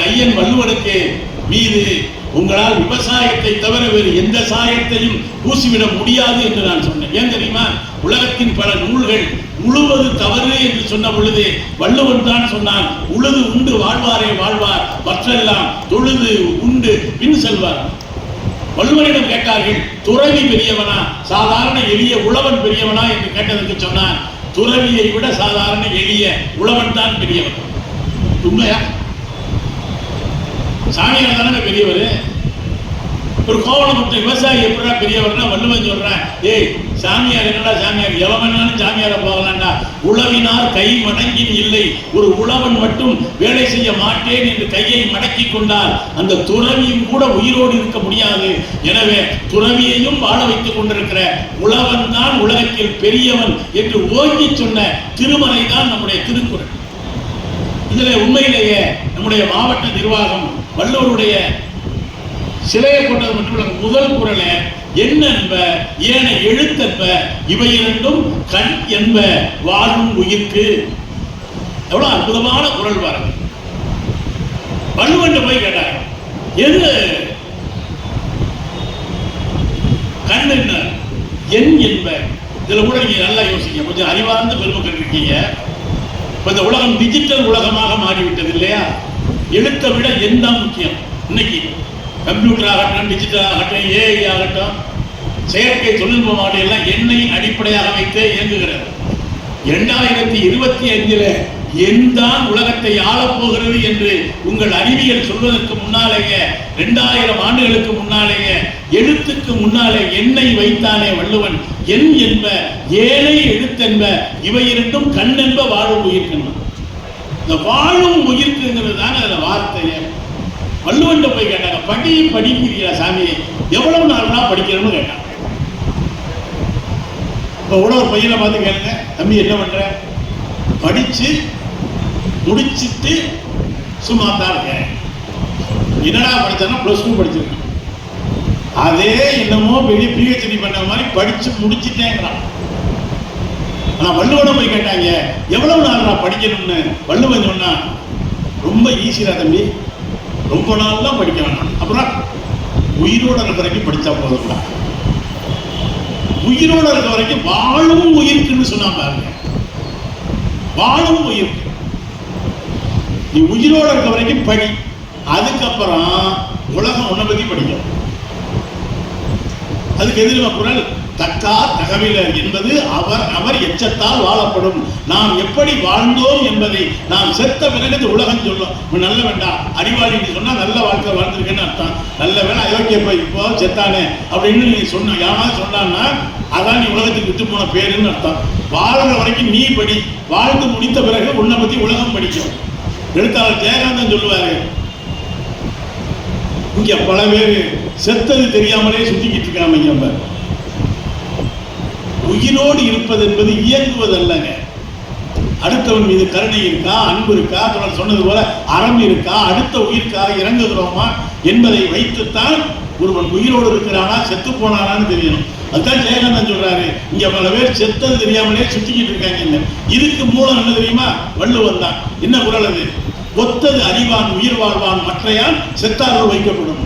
ஐயன் வள்ளுவனுக்கு மீது உங்களால் விவசாயத்தை தவிர வேறு எந்த சாயத்தையும் பூசிவிட முடியாது என்று நான் சொன்னேன். ஏன் தெரியுமா? உலகத்தின் பல நூல்கள் உழுவது தவறு என்று சொன்ன பொழுது வள்ளுவன் தான் சொன்னான், உழுது உண்டு வாழ்வாரே வாழ்வார், மற்றெல்லாம் தொழுது உண்டு பின் செல்வார். வள்ளுவனிடம் கேட்டார்கள், துறவி பெரியவனா சாதாரண எளிய உழவன் பெரியவனா என்று கேட்டதற்கு சொன்னான், துறவியை விட சாதாரண எளிய உழவன் தான் பெரியவன். உண்மையா? சாமியார் தானே பெரியவர். ஒரு கோவணப்பட்ட விவசாயி எப்படா பெரியவர்னா வள்ளுவன் சொல்றேன், ஏய் சாமியார் என்னடா சாமியார், எவனாலும் சாமியார போகலாம்டா. உழவினார் கை மடங்கின் இல்லை, ஒரு உழவன் மட்டும் வேலை செய்ய மாட்டேன் என்று கையை மடக்கி கொண்டால் அந்த துறவியும் கூட உயிரோடு இருக்க முடியாது. எனவே துறவியையும் வாழ வைத்துக் கொண்டிருக்கிற உழவன் தான் உலகத்தில் பெரியவன் என்று ஓங்கி சொன்ன திருமறை தான் நம்முடைய திருக்குறள். இதுல உண்மையிலேயே நம்முடைய மாவட்ட நிர்வாகம் வள்ளுவருடைய சிலையை கொண்டது மட்டுமல்ல, முதல் குறளை என்ன என்ப ஏன எழுத்தென்ப இவை இரண்டும் கண் என்ப வாழும் உயிர்க்கு. எவ்வளவு அற்புதமான குறள் பாருங்க. வள்ளுவன் போய் கேட்டாங்க, எது கண் என்ன என் என்ப. இதுல கூட நீங்க நல்லா யோசிங்க, கொஞ்சம் அறிவார்ந்த பெருமக்கள் இருக்கீங்க. இந்த உலகம் டிஜிட்டல் உலகமாக மாறிவிட்டது இல்லையா? எழுத்தை விட எண் தான் முக்கியம். இன்னைக்கு கம்ப்யூட்டர் ஆகட்டும், டிஜிட்டல் ஆகட்டும், ஏஐ ஆகட்டும், செயற்கை தொழில்நுட்பம் எல்லாம் எண்ணை அடிப்படையாக வைத்தே இயங்குகிறது. 2025 எண் தான் உலகத்தை ஆளப்போகிறது என்று உங்கள் அறிவியல் சொல்வதற்கு முன்னாலேயே 2000 ஆண்டுகளுக்கு முன்னாலேயே எழுத்துக்கு முன்னாலே எண்ணை வைத்தானே வள்ளுவன். எண் என்ப ஏழை எழுத்தென்ப இவை இரண்டும் கண் என்ப வாழும் உயிர்க்கணும். இந்த வாழும் உயிர்க்குங்கிறது தாங்க அதுல வார்த்தையே. வள்ளுவன் போய் கேட்டாங்க, படிக்கிறீங்களா சாமி, எவ்வளவு நாள்னா படிக்கணும்னு கேட்டாங்க. இப்போ கூட ஒரு பையனை பார்த்து கேளுங்க, தம்பி என்ன பண்ற? படிச்சு முடிச்சுட்டு சும்மா தான் இருக்கேன். என்னடா படிச்சானா +2 படிச்சிருக்கேன். அதே என்னமோ பெரிய PhD பண்ண மாதிரி படிச்சு முடிச்சுட்டேங்கிறான். ஆனா வள்ளுவனை போய் கேட்டாங்க, எவ்வளவு நாள் நான் படிக்கணும்னு. வள்ளுவன் சொன்னா, ரொம்ப ஈஸியா தம்பி, ரொம்ப நாள் தான் படிக்க வேண்டாம், அப்புறம் உயிரோட இருக்க வரைக்கும் படிச்சா போதும். உயிரோட இருக்க வரைக்கும் வாழும் உயிர்க்குன்னு சொன்னா பாருங்க, வாழும் உயிர்க்கு. நீ உயிரோட இருக்க வரைக்கும் படி, அதுக்கப்புறம் உலகம் உன்னை பத்தி படிக்கும். அதுக்கு எதிர்மா குறள், தக்கார் தகவலர் என்பது அவர் எச்சத்தால் வாழப்படும். நாம் எப்படி வாழ்ந்தோம் என்பதை நாம் செத்த பிறகு உலகம் சொல்லும். நல்ல வேண்டாம் அறிவாளி சொன்னா நல்ல வாழ்க்கை வாழ்ந்திருக்கேன்னு அர்த்தம். நல்ல வேணா அயோக்கிய போய் இப்போ செத்தானே அப்படின்னு நீ சொன்ன யாராவது சொன்னான்னா அதான் நீ உலகத்துக்கு விட்டு போன பேருன்னு அர்த்தம். வாழ்ற வரைக்கும் நீ படி, வாழ்ந்து முடித்த பிறகு உன்னை பத்தி உலகம் படிக்கும். எழுத்தாளர் ஜெயகாந்தன் சொல்லுவாரு, இங்க பல பேர் செத்தது தெரியாமலே சுத்திக்கிட்டு இருக்காம. உயிரோடு இருப்பது என்பது இயங்குவதல்லங்க. அடுத்தவன் மீது கருணை இருக்கா, அன்பு இருக்கா, தொடர் சொன்னது போல அறம் இருக்கா, அடுத்த உயிர்க்காக இறங்குகிறோமா என்பதை வைத்துத்தான் ஒருவன் உயிரோடு இருக்கிறானா செத்து போனானான்னு தெரியணும். அதுதான் ஜெயகாந்தன் சொல்றாரு, இங்க பல பேர் செத்தது தெரியாமலே சுத்திக்கிட்டு இருக்காங்க. இதுக்கு மூலம் என்ன தெரியுமா? வள்ளுவன் தான். என்ன குறள் அது? ஒத்தது அறிவான் உயிர் வாழ்வான் மற்றையான் செத்தார்கள் வைக்கப்படும்.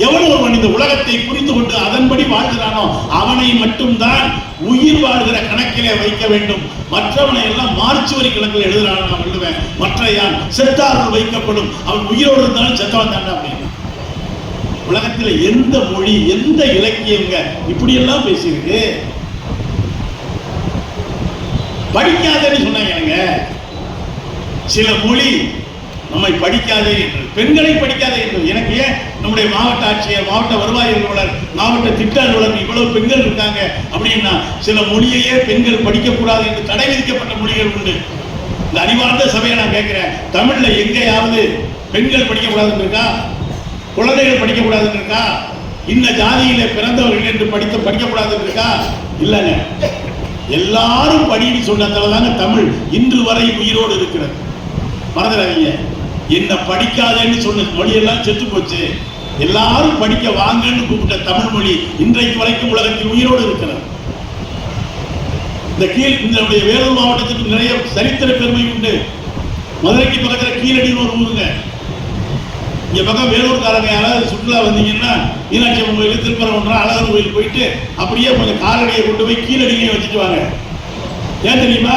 எவன் ஒருவன் இந்த உலகத்தை புரிந்து கொண்டு அதன்படி வாழ்கிறானோ அவனை மட்டும்தான் உயிர் வாழ்கிற கணக்கிலே வைக்க வேண்டும். மற்றவனை எல்லாம் மார்ச்சுவரி கணக்கில் எழுதுறான் நான் வள்ளுவன். மற்றையான் செத்தார்கள் வைக்கப்படும். அவன் உயிரோடு இருந்தாலும் செத்தவன் தாண்டா அப்படின்னு. உலகத்தில் எந்த மொழி, எந்த இலக்கியங்க இப்படி எல்லாம் பேசியிருக்கு? படிக்காதன்னு சொன்னாங்க. சில மொழி நம்மை படிக்காதே என்று, பெண்களை படிக்காதே என்று. எனக்கு ஏன் நம்முடைய மாவட்ட ஆட்சியர், மாவட்ட வருவாய் அலுவலர், மாவட்ட திட்ட அலுவலர் இவ்வளவு பெண்கள் இருக்காங்க அப்படின்னா, சில மொழியையே பெண்கள் படிக்கக்கூடாது என்று தடை விதிக்கப்பட்ட மொழிகள் உண்டு. இந்த அறிவார்ந்த சபையை நான் கேட்கிறேன், தமிழ்ல எங்கேயாவது பெண்கள் படிக்கக்கூடாதுன்னு இருக்கா? குழந்தைகள் படிக்கக்கூடாதுன்னு இருக்கா? இந்த ஜாதியில பிறந்தவர்கள் என்று படிக்கக்கூடாதுன்னு இருக்கா? இல்லைங்க. எல்லாரும் படின்னு சொன்னதாலதாங்க தமிழ் இன்று வரை உயிரோடு இருக்கிறது. மறந்துடாதீங்க, என்ன படிக்காதேன்னு சொன்ன மொழியெல்லாம் செத்து போச்சு. எல்லாரும் படிக்க வாங்கன்னு கூப்பிட்ட தமிழ் மொழி இன்றைக்கு வரைக்கும் உலகத்தில் உயிரோடு இருக்கிறது. இந்த வேலூர் மாவட்டத்துக்கு நிறைய சரித்திர பெருமை உண்டு. மதுரைக்கு பக்கத்தில் கீழடின்னு ஒரு ஊருங்க. இங்க பக்கம் வேலூர்காரங்க யாராவது சுற்றுலா வந்தீங்கன்னா, மீனாட்சி அம்மன் கோயில், திருப்பரங்குன்றம், அழகர் கோயில் போயிட்டு அப்படியே கொஞ்சம் காலடியை கொண்டு போய் கீழடியிலையும் வச்சுட்டு வாங்க. ஏன் தெரியுமா?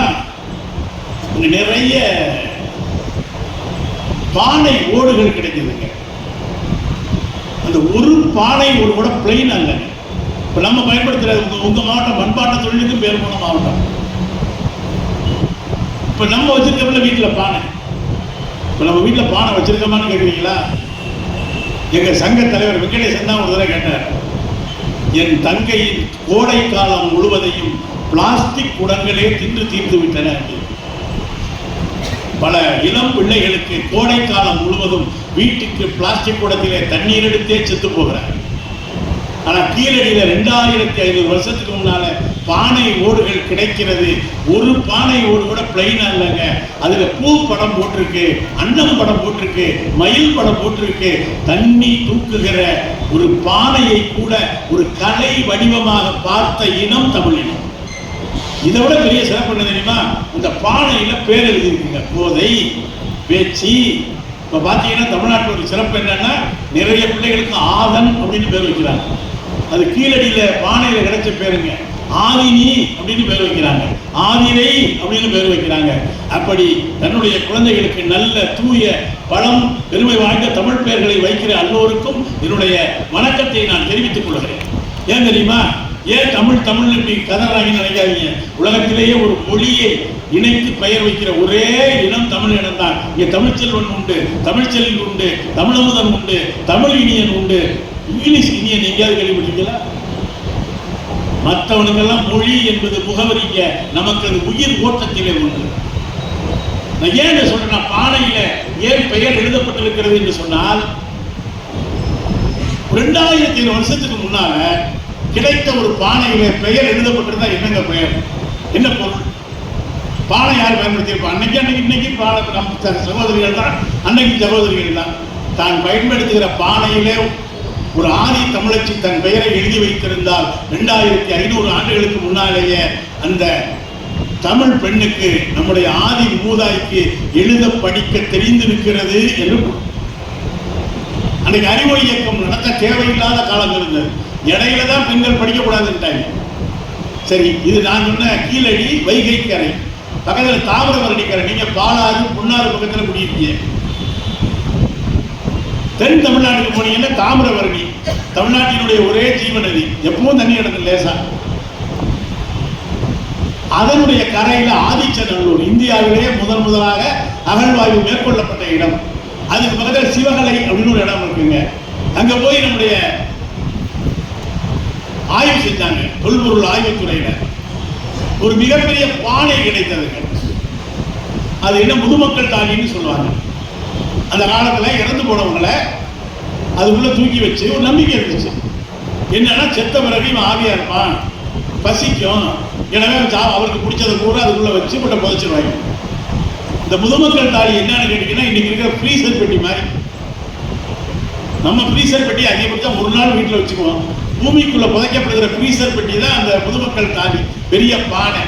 இங்க நிறைய பானை ஓடுகள் கிடைக்குதுங்க. அந்த ஒரு பானை ஓடு கூட பிளைன் அல்ல. இப்ப நம்ம பயன்படுத்துற உங்க மாவட்டம் மண்பாட்ட தொழிலுக்கும் பேர் போன மாவட்டம். இப்ப நம்ம வச்சிருக்கோம்ல வீட்டுல பானை, இப்ப நம்ம வீட்டுல பானை வச்சிருக்கோமான்னு கேக்குறீங்களா? எங்க சங்க தலைவர் வெங்கடேசன் தான் ஒரு தடவை கேட்டார், என் தங்கையின் கோடை காலம் முழுவதையும் பிளாஸ்டிக் குடங்களே தின்று தீர்த்து விட்டன. பல இளம் பிள்ளைகளுக்கு கோடை காலம் முழுவதும் வீட்டுக்கு பிளாஸ்டிக் குடத்திலே தண்ணீர் எடுத்தே செத்து போகிறார். ஆனா கீழடியில 2500 வருஷத்துக்கு முன்னால பானை ஓடுகள் கிடைக்கிறது. ஒரு பானை ஓடு கூட பிளைனா இல்லைங்க. அதுல பூ படம் போட்டிருக்கு, அன்னம் படம் போட்டிருக்கு, மயில் படம் போட்டிருக்கு. தண்ணி தூக்குகிற ஒரு பானையை கூட ஒரு கலை வடிவமாக பார்த்த இனம் தமிழ் இனம். இதை விட பெரிய சிறப்பு என்ன தெரியுமா? இந்த பானையில பேர் எழுதியிருக்குங்க, கோதை, பேச்சி. இப்ப பாத்தீங்கன்னா தமிழ்நாட்டில் ஒரு சிறப்பு என்னன்னா, நிறைய பிள்ளைகளுக்கு ஆதன் அப்படின்னு பேர் வைக்கிறாங்க. அது கீழடியில பானையில கிடைச்ச பேருங்க. ஆதினி அப்படின்னு பேர் வைக்கிறாங்க, ஆதிரை அப்படின்னு பேர் வைக்கிறாங்க. அப்படி தன்னுடைய குழந்தைகளுக்கு நல்ல தூய பழம் பெருமை வாய்ந்த தமிழ் பெயர்களை வைக்கிற எல்லோருக்கும் என்னுடைய வணக்கத்தை நான் தெரிவித்துக் கொள்கிறேன். ஏன் தெரியுமா? ஏன் தமிழ் தமிழ் இப்படி கதறாங்கன்னு நினைக்காதீங்க. உலகத்திலேயே ஒரு மொழியை இணைத்து பெயர் வைக்கிற ஒரே இனம் தமிழ் இனம் தான். இங்க தமிழ்ச்செல்வன் உண்டு, தமிழ்ச்செல்வி உண்டு, தமிழமுதன் உண்டு, தமிழ் இனியன் உண்டு. இங்கிலீஷ் இனியன் எங்கேயாவது கேள்விப்பட்டிருக்கீங்களா? மற்றவனுக்கெல்லாம் மொழி என்பது முகவரிங்க, நமக்கு அது உயிர் ஓட்டத்திலே உண்டு. நான் ஏன் சொல்றேன், பானையில ஏன் பெயர் எழுதப்பட்டிருக்கிறது என்று சொன்னால், 2500 வருஷத்துக்கு முன்னால கிடைத்த ஒரு பானையில பெயர் எழுதப்பட்டிருந்தா என்னங்க பெயர், என்ன பொருள்? பானை யார் பயன்படுத்தியிருப்பா? இன்னைக்கு பானை நம்ம சகோதரிகள் தான், அன்னைக்கு சகோதரிகள் தான். தான் பயன்படுத்துகிற பானையிலே ஒரு ஆதி தமிழச்சி தன் பெயரை எழுதி வைத்திருந்தால் 2500 ஆண்டுகளுக்கு முன்னாலேயே அந்த தமிழ் பெண்ணுக்கு, நம்முடைய ஆதி மூதாய்க்கு எழுத படிக்க தெரிந்திருக்கிறது என்று. அன்னைக்கு அறிவொளி இயக்கம் நடத்த தேவையில்லாத காலம் இருந்தது. இடையில தான் பெண்கள் படிக்கக்கூடாதுன்ட்டாங்க. சரி, இது நான் சொன்ன கீழடி வைகை கரை பக்கத்தில் தாமிரபரணி கரை. நீங்க பாலாறு புன்னாறு பக்கத்தில் குடியிருக்கீங்க. தென் தமிழ்நாட்டுக்கு போனீங்கன்னா தாமிரபரணி தமிழ்நாட்டினுடைய ஒரே ஜீவநதி, எப்பவும் தண்ணி இடத்துல லேசா. அதனுடைய கரையில ஆதிச்சநல்லூர், இந்தியாவிலேயே முதலாக அகழ்வாய்வு மேற்கொள்ளப்பட்ட இடம். அதுக்கு பக்கத்தில் சிவகலை அப்படின்னு ஒரு இடம் இருக்குங்க. அங்க போய் நம்முடைய ஆய்வு செஞ்சாங்க. தொல்பொருள் ஆய்வுத்துறையில ஒரு மிகப்பெரிய பானை கிடைத்ததுங்க. அது என்ன, முதுமக்கள் தாலின்னு சொல்லுவாங்க. அந்த காலத்துல இறந்து போனவங்களை அதுக்குள்ள தூக்கி வச்சு ஒரு நம்பிக்கை இருந்துச்சு. என்னன்னா, செத்த பிறகு இவன் ஆவியா இருப்பான், பசிக்கும், எனவே அவருக்கு பிடிச்சதை கூட அதுக்குள்ள வச்சு போட்ட புதைச்சிருவாங்க. இந்த முதுமக்கள் தாலி என்னன்னு கேட்டீங்கன்னா, இன்னைக்கு இருக்கிற ஃப்ரீசர் பெட்டி மாதிரி. நம்ம ஃப்ரீசர் பெட்டி அதிகபட்சம் ஒரு நாள் வீட்டில் வச்சுக்குவோம். பூமிக்குள்ள புதைக்கப்படுகிற ஃப்ரீசர் பெட்டி தான் அந்த முதுமக்கள் தாலி, பெரிய பானை.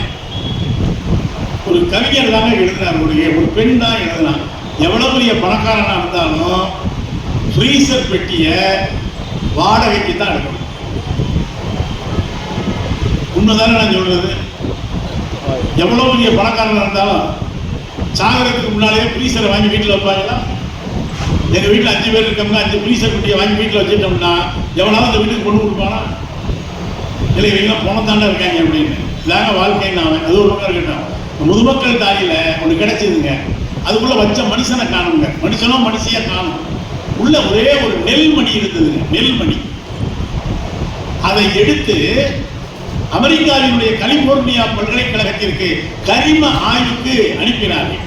ஒரு கவிஞர் தாங்க எழுதினார், ஒரு பெண் தான் எழுதினார். எவ்வளவு பெரிய பணக்காரனா இருந்தாலும் ஃப்ரீசர் பெட்டிய வாடகைக்கு தான் எடுக்கணும். உண்மைதானே நான் சொல்றது? எவ்வளவு பெரிய பணக்காரனா இருந்தாலும் சாகரத்துக்கு முன்னாலேயே ஃப்ரீசரை வாங்கி வீட்டில் வைப்பாங்களா? எங்க வீட்டில் 5 பேர் இருக்கோம்னா 5 ஃப்ரீசர் பெட்டியை வாங்கி வீட்டில் வச்சுட்டோம்னா எவ்வளவு அந்த வீட்டுக்கு கொண்டு கொடுப்பானா? இல்லை, இவங்க பணம் தாண்டா இருக்காங்க அப்படின்னு. இதாங்க வாழ்க்கைன்னு அவன் அது ஒரு பக்கம் இருக்கட்டும். முதுமக்கள் தாயில ஒண்ணு கிடைச்சதுங்க. அதுக்குள்ள வச்ச மனுஷனை காணுங்க. மனுஷனோ மனுஷியா காணும். உள்ள ஒரே ஒரு நெல்மணி இருந்ததுங்க. நெல்மணி. அதை எடுத்து அமெரிக்காவினுடைய கலிபோர்னியா பல்கலைக்கழகத்திற்கு கரிம ஆய்வுக்கு அனுப்பினார்கள்.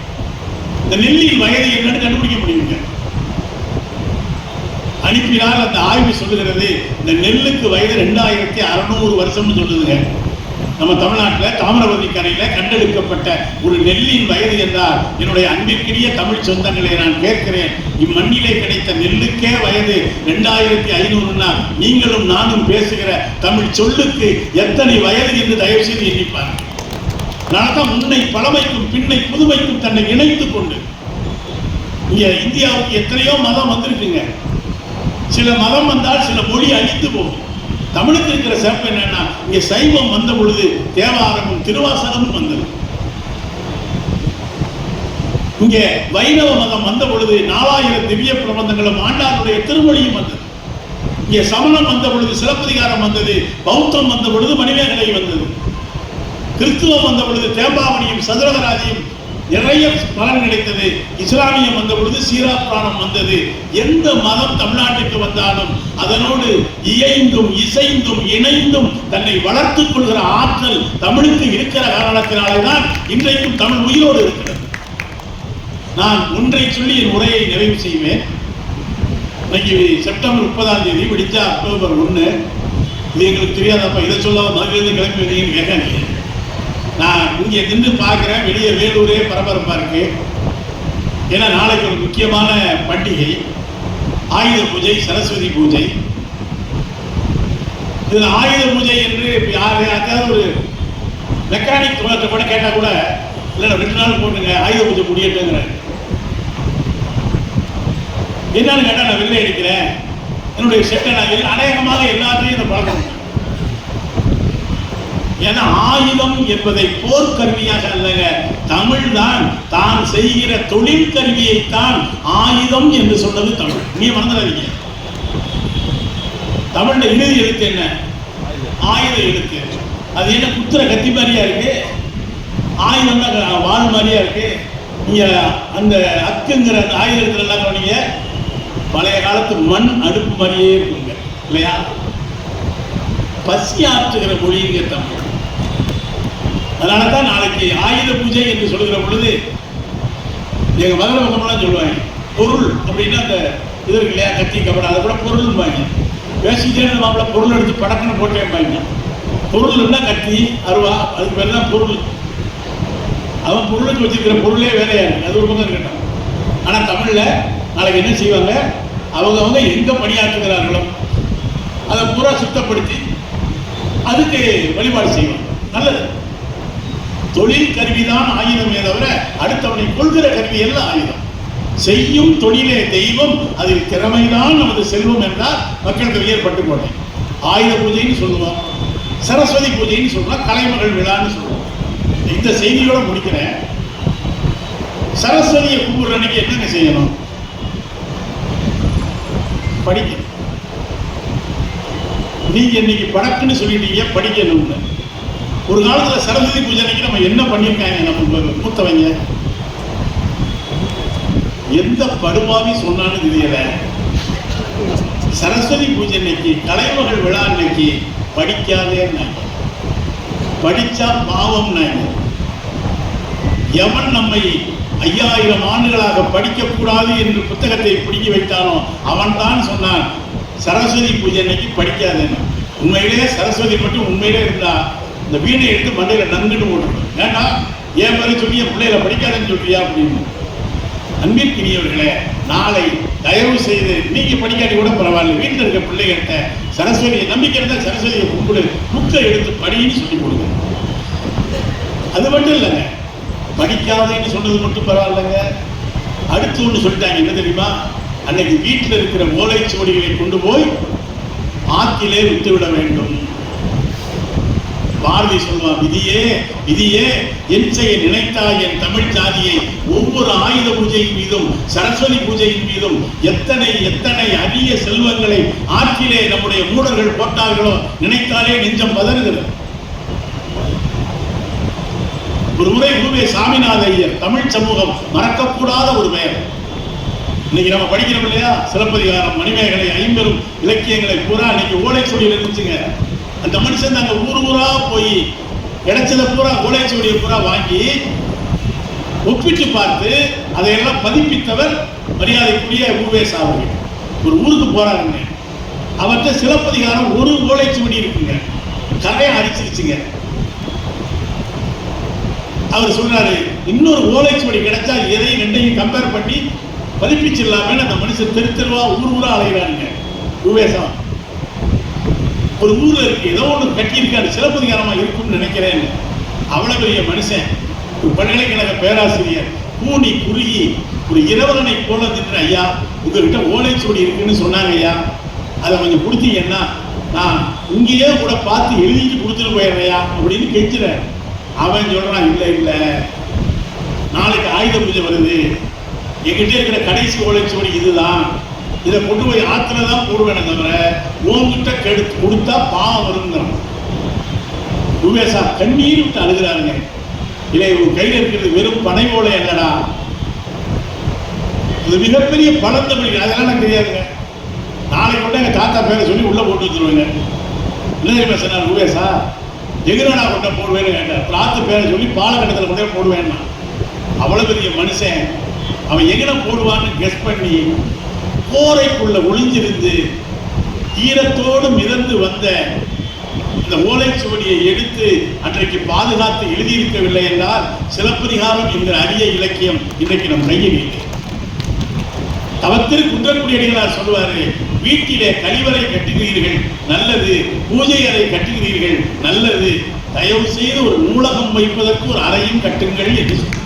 இந்த நெல்லின் வயது என்னன்னு கண்டுபிடிக்க முடியுங்க. அனுப்பினால் அந்த ஆய்வு சொல்லுகிறது இந்த நெல்லுக்கு வயது 2600 வருஷம்னு சொல்லுதுங்க. நம்ம தமிழ்நாட்டில் தாமிரபரணி கரையில் கண்டெடுக்கப்பட்ட ஒரு நெல்லின் வயது என்றால் என்னுடைய அன்பிற்கினிய தமிழ் சொந்தங்களை நான் கேட்கிறேன், இம்மண்ணிலே கிடைத்த நெல்லுக்கே வயது 2500னா நீங்களும் நானும் பேசுகிற தமிழ் சொல்லுக்கு எத்தனை வயது என்று தயவு செய்து எண்ணிப்பார். நான் முன்னை பழமைக்கும் பின்னை புதுமைக்கும் தன்னை இணைத்துக் கொண்டு இங்க இந்தியாவுக்கு எத்தனையோ மதம் வந்திருக்குங்க. சில மதம் வந்தால் சில மொழி அழித்து போகும். தமிழுக்கு இருக்கிற சிறப்பு என்னன்னா இங்க சைவம் வந்த பொழுது தேவாரமும் திருவாசகமும் வந்தது. இங்க வைணவ மதம் வந்த பொழுது 4000 திவ்ய பிரபந்தங்களும் ஆண்டாளுடைய திருமொழியும் வந்தது. இங்க சமணம் வந்த பொழுது சிலப்பதிகாரம் வந்தது. பௌத்தம் வந்த பொழுது மணிமேகலை வந்தது. கிறிஸ்துவம் வந்த பொழுது தேம்பாவணியும் சதுரகராதியும் நிறைய பலன் கிடைத்தது. இஸ்லாமியம் வந்த பொழுது சீரா புராணம் வந்தது. எந்த மதம் தமிழ்நாட்டுக்கு வந்தாலும் அதனோடு இயைந்தும் இசைந்தும் இணைந்தும் தன்னை வளர்த்துக் கொள்கிற ஆற்றல் தமிழுக்கு இருக்கிற காரணத்தினால்தான் இன்றைக்கும் தமிழ் உயிரோடு இருக்கிறது. நான் ஒன்றை சொல்லி என் உரையை நிறைவு செய்வேன். இன்னைக்கு செப்டம்பர் 30ஆம் தேதி விடிஞ்சா அக்டோபர் 1. இது எங்களுக்கு தெரியாதப்ப இதை சொல்லாத மதுரையிலிருந்து கிளம்பி வந்தீங்கன்னு கேட்க. நான் இங்கே நின்று பார்க்குறேன், வெளியே வேலூரே பரபரப்பாக இருக்கு. ஏன்னா நாளைக்கு ஒரு முக்கியமான பண்டிகை ஆயுத பூஜை, சரஸ்வதி பூஜை. இதில் ஆயுத பூஜை என்று யாரையாவது ஒரு மெக்கானிக் கூட கேட்டால் கூட இல்லை 2 நாள் போட்டுங்க ஆயுத பூஜை முடியட்டுங்கிறேன். என்னன்னு கேட்டால் நான் வெளியே அடிக்கிறேன், என்னுடைய செட்டை நான் அநேகமாக எல்லாத்தையும் இந்த பழக்கம். ஏன்னா ஆயுதம் என்பதை போர்க்கருவியாக அல்லங்க, தமிழ் தான் தான் செய்கிற தொழில் கருவியைத்தான் ஆயுதம் என்று சொன்னது தமிழ். நீ மறந்துடாதீங்க. தமிழ்ல இறுதி எழுத்து என்ன? ஆயுத எழுத்து. அது என்ன குத்துற கத்தி மாதிரியா இருக்கு? ஆயுதம் தான் வாழ் மாதிரியா இருக்கு. நீங்க அந்த அக்குங்கிற அந்த ஆயுதத்துல எல்லாம் கவனிங்க, பழைய காலத்து மண் அடுப்பு மாதிரியே இருக்குங்க இல்லையா? பசி ஆற்றுகிற மொழிங்க தமிழ். அதனாலதான் நாளைக்கு ஆயுத பூஜை என்று சொல்லுகிற பொழுது எங்க மதுரை பக்கம்லாம் சொல்லுவாங்க, பொருள் அப்படின்னா அந்த இது இருக்கு இல்லையா, கத்தி கபடம், அதை கூட பொருள் வாங்க பேசிட்டே மாப்பிள்ள பொருள் எடுத்து படக்குன்னு போட்டே பாங்க. பொருள்னா கத்தி அருவா, அதுக்கு பேர் தான் பொருள். அவன் பொருளுக்கு வச்சிருக்கிற பொருளே வேலையா இருக்கு, அது ஒரு பக்கம் இருக்கட்டும். ஆனா தமிழ்ல நாளைக்கு என்ன செய்வாங்க, அவங்க எங்க பணியாற்றுகிறார்களோ அதை பூரா சுத்தப்படுத்தி அதுக்கு வழிபாடு செய்வாங்க. நல்லது. தொழில் கருவிதான் ஆயுதமே தவிர அடுத்தவனை கொள்கிற கருவி எல்லாம் ஆயுதம். செய்யும் தொழிலே தெய்வம், அதில் திறமைதான் நமது செல்வம் என்றால் மக்களுக்கு வியற்பட்டு போனேன். ஆயுத பூஜைன்னு சொல்லுவோம், சரஸ்வதி பூஜைன்னு சொல்லுவோம், கலைமகள் விழான்னு சொல்லுவோம். இந்த செய்தியோட முடிக்கிறேன். சரஸ்வதியை கும்பிடுற அன்னைக்கு என்னங்க செய்யணும்? படிக்கணும். நீங்க இன்னைக்கு படக்குன்னு சொல்லிட்டீங்க, படிக்கணும்னு. ஒரு காலத்துல சரஸ்வதி பூஜை அன்னைக்கு நம்ம என்ன பண்ணிருக்காங்க நம்ம மூத்தவங்க? எந்த படுபாவி சொன்னாலும் தெரியல. சரஸ்வதி பூஜை அன்னைக்கு, கலைமகள் விழா அன்னைக்கு படிக்காதே, படிச்சா பாவம். எவன் நம்மை 5000 ஆண்டுகளாக படிக்கக்கூடாது என்று புத்தகத்தை பிடிக்கி வைத்தானோ அவன் தான் சொன்னான் சரஸ்வதி பூஜை அன்னைக்கு படிக்காதேன்னு. உண்மையிலே சரஸ்வதி மட்டும் உண்மையிலே இருந்தா இந்த வீணை எடுத்து மண்டையில நன்குன்னு போட்டுருக்கோம். ஏன்னா ஏன் மாதிரி சொல்லி என் பிள்ளைகளை படிக்காதுன்னு சொல்றியா அப்படின்னு. அன்பிற்கினியவர்களே, நாளை தயவு செய்து நீங்க படிக்காட்டி கூட பரவாயில்ல, வீட்டில் இருக்க பிள்ளைகிட்ட சரஸ்வதியை நம்பிக்கை இருந்தால் சரஸ்வதியை கும்பிடு, புக்கை எடுத்து படின்னு சொல்லி கொடுங்க. அது மட்டும் இல்லைங்க, படிக்காதேன்னு சொன்னது மட்டும் பரவாயில்லைங்க. அடுத்து ஒன்று சொல்லிட்டாங்க, என்ன தெரியுமா? அன்னைக்கு வீட்டில் இருக்கிற ஓலைச்சுவடிகளை கொண்டு போய் ஆற்றிலே விட்டுவிட வேண்டும். பாரதி சொல்வான், விதியே விதியே என் செய்ய நினைத்தாய் என் தமிழ் ஜாதியை. ஒவ்வொரு ஆயுத பூஜையின் மீதும் சரஸ்வதி பூஜையின் மீதும் எத்தனை எத்தனை அரிய செல்வங்களை ஆற்றிலே நம்முடைய மூடர்கள் போட்டார்களோ நினைத்தாலே நெஞ்சம் பதறுகிறது. ஒரு முறை உருவே சாமிநாத ஐயர், தமிழ் சமூகம் மறக்கக்கூடாத ஒரு பெயர். இன்னைக்கு நம்ம படிக்கிறோம் இல்லையா, சிலப்பதிகாரம், மணிமேகலை, ஐம்பெரும் இலக்கியங்களை பூரா இன்னைக்கு ஓலைச்சுவடியில் இருந்துச்சுங்க. அந்த மனுஷன் நாங்க ஊர் ஊரா போய் கிடைச்சத பூரா ஓலைச்சுவடியை பூரா வாங்கி ஒப்பிட்டு பார்த்து அதையெல்லாம் பதிப்பித்தவர் மரியாதைக்குரிய உவேசா அவர்கள். ஒரு ஊருக்கு போறாருங்க, அவர்கிட்ட சிலப்பதிகாரம் ஒரு ஓலைச்சுவடி இருக்குங்க, கரையை அடிச்சிருச்சுங்க. அவர் சொல்றாரு, இன்னொரு ஓலைச்சுவடி கிடைச்சா எதையும் ரெண்டையும் கம்பேர் பண்ணி பதிப்பிச்சிடலாமே. அந்த மனுஷன் தெரு தெருவா ஊர் ஊரா அலைகிறாருங்க. உவேசா ஒரு ஊர்ல இருக்கு, ஏதோ ஒன்று கட்டியிருக்காரு, சிலப்பதிகாரமா இருக்கும்னு நினைக்கிறேன். அவ்வளவு பெரிய மனுஷன், ஒரு பல்கலைக்கழக பேராசிரியர், கூனி குறுகி ஒரு இரவலனை போல நின்று, ஐயா உங்ககிட்ட ஓலைச்சுவடி இருக்குன்னு சொன்னாங்க ஐயா, அதை கொஞ்சம் கொடுத்தீங்கன்னா நான் இங்கேயே கூட பார்த்து எழுதிட்டு கொடுத்துட்டு போயிடுறையா அப்படின்னு கெஞ்சுறேன். அவன் சொல்றான், இல்லை இல்லை, நாளைக்கு ஆயுத பூஜை வருது, எங்கிட்ட இருக்கிற கடைசி ஓலைச்சுவடி இதுதான், இதை கொண்டு போய் ஆத்துல தான் போடுவேன், தவிர உங்ககிட்ட கெடுத்து கொடுத்தா பாவம் வருங்கிறான். உவேசா கண்ணீர் விட்டு அழுகிறாருங்க. இல்லை, உன் கையில் இருக்கிறது வெறும் பனை ஓலை அல்லடா, இது மிகப்பெரிய பலந்த மொழி, அதெல்லாம் எனக்கு தெரியாதுங்க. நாளைக்கு கொண்டு எங்க தாத்தா பேரை சொல்லி உள்ள போட்டு வச்சிருவேங்க. என்ன தெரியுமா சொன்னார் உவேசா, எதிரானா கொண்ட போடுவேன்னு கேட்டார். பிராத்து பேரை சொல்லி பாலகட்டத்தில் கொண்டே போடுவேன்னா. அவ்வளவு பெரிய மனுஷன், அவன் எங்கன போடுவான்னு கெஸ் பண்ணி போரைக்குள்ள ஒளிஞ்சிருந்து ஈரத்தோடு மிதந்து வந்த இந்த ஓலைச்சுவடியை எடுத்து அன்றைக்கு பாதுகாத்து எழுதியிருக்கவில்லை என்றால் சிலப்பதிகாரம் என்கிற அரிய இலக்கியம் இன்றைக்கு நம் கையில் இல்லை. தவத்திற்கு குன்றக்குடி அடிகளார் சொல்லுவாரு, வீட்டிலே கழிவறை கட்டுகிறீர்கள் நல்லது, பூஜை அறை கட்டுகிறீர்கள் நல்லது, தயவு செய்து ஒரு நூலகம் வைப்பதற்கு ஒரு அறையும் கட்டுங்கள் என்று சொன்னார்.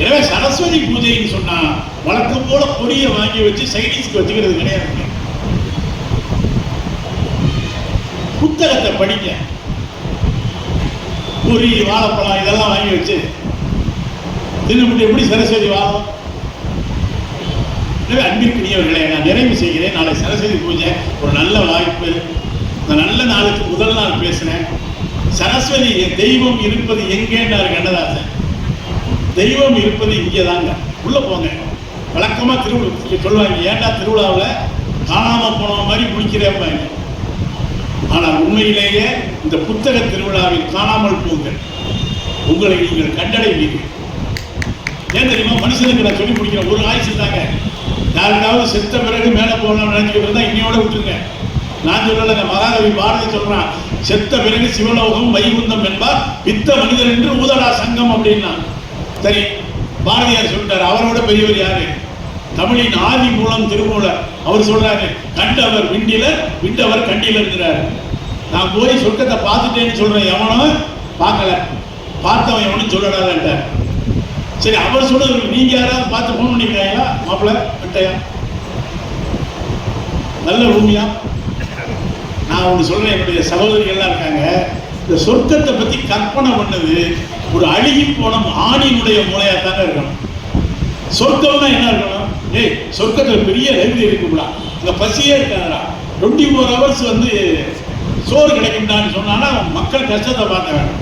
எனவே சரஸ்வதி பூஜைன்னு சொன்னா வழக்கம் போல பொரிய வாங்கி வச்சு சைடிஸ்க்கு வச்சுக்கிறது கிடையாது. புத்தகத்தை படிக்க, பொரி, வாழைப்பழம் இதெல்லாம் வாங்கி வச்சு தின்னு எப்படி சரஸ்வதி வாழும்? எனவே அன்பிற்குரியவர்களை நான் நிறைவு செய்கிறேன். நாளை சரஸ்வதி பூஜை, ஒரு நல்ல வாய்ப்பு. இந்த நல்ல நாளுக்கு முதல் நாள் பேசினேன். சரஸ்வதி தெய்வம் இருப்பது எங்கேன்னாரு கண்ணதாசன். தெய்வம் இருப்பது இங்கே தாங்க, உள்ள போங்க. வழக்கமா திருவிழா சொல்லுவாங்க, ஏண்டா திருவிழாவில் காணாம போன மாதிரி முடிக்கிறேன். ஆனால் உண்மையிலேயே இந்த புத்தக திருவிழாவில் காணாமல் போங்கள், உங்களை நீங்கள் கண்டடைவீர்கள். ஏன் தெரியுமா, மனுஷனுக்கு நான் சொல்லி முடிக்கிறேன், ஒரு ஆயுசு தாங்க. யாருக்காவது செத்த பிறகு மேலே போகணும்னு நினைச்சுக்கிட்டு இருந்தா இன்னையோட விட்டுருங்க. நான் சொல்லலைங்க, மகாகவி பாரதி சொல்றான், செத்த பிறகு சிவலோகம் வைகுந்தம் என்பார் பித்த மனிதர் என்று ஊதடா சங்கம் அப்படின்னா. சரி, பாரதியார் சொல்லிட்டாரு. அவரோட பெரியவர் யாரு? தமிழின் ஆதி மூலம் திருமூலர். அவர் சொல்றாரு, கண்டவர் விண்டிலர், விண்டவர் கண்டிலர் இருக்கிறாரு. நான் போய் சொர்க்கத்தை பார்த்துட்டேன்னு சொல்றேன், எவனும் பார்க்கல, பார்த்தவன் எவனும் சொல்லடாத. சரி, அவர் சொல்றது நீங்க யாராவது பார்த்து போன் பண்ணிருக்காங்களா? மாப்பிள்ள விட்டையா, நல்ல பூமியா? நான் ஒன்று சொல்றேன், என்னுடைய சகோதரிகள்லாம் இருக்காங்க, இந்த சொர்க்கத்தை பத்தி கற்பனை பண்ணது ஒரு அழுகி போன ஆணினுடைய மூளையாத்தாங்க இருக்கணும். சொர்க்கம்னா என்ன இருக்கணும்? ஏய், சொர்க்கத்தில் பெரிய லைப்ரரி இருக்குங்களா, அங்கே பசியே இருக்காங்களா, 24 hours வந்து சோறு கிடைக்கும்டான்னு சொன்னான்னா மக்கள் கஷ்டத்தை பார்க்க வேணும்.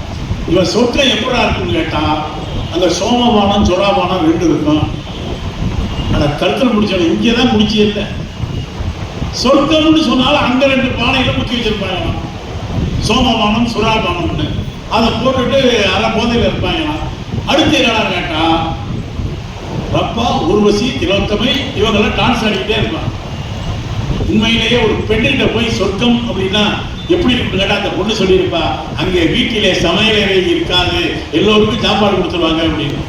இவன் சொர்க்கம் எப்படா இருக்குன்னு கேட்டா, அங்கே சோமபானம் சொராபானம் 2 இருக்கும். ஆனால் கருத்தில் முடிச்சாலும் இங்கே தான் முடிச்சே இல்லை. சொர்க்கம்னு சொன்னாலும் அங்கே 2 பானையில முக்கி வச்சிருப்பாங்க, சோமபானம் சுறாபானம்னு. அதை போட்டுட்டு அரை போதையில் இருப்பாங்க. அடுத்து என்னடா கேட்டா, ரப்பா, உர்வசி, திலோத்தமை இவங்கெல்லாம் டான்ஸ் ஆடிக்கிட்டே இருப்பாங்க. உண்மையிலேயே ஒரு பெண்ணிட்ட போய் சொர்க்கம் அப்படின்னா எப்படி இருக்கு கேட்டா, அந்த பொண்ணு சொல்லியிருப்பா, அங்கே வீட்டிலே சமையலறை இருக்காது, எல்லோருக்கும் சாப்பாடு கொடுத்துருவாங்க அப்படின்னு.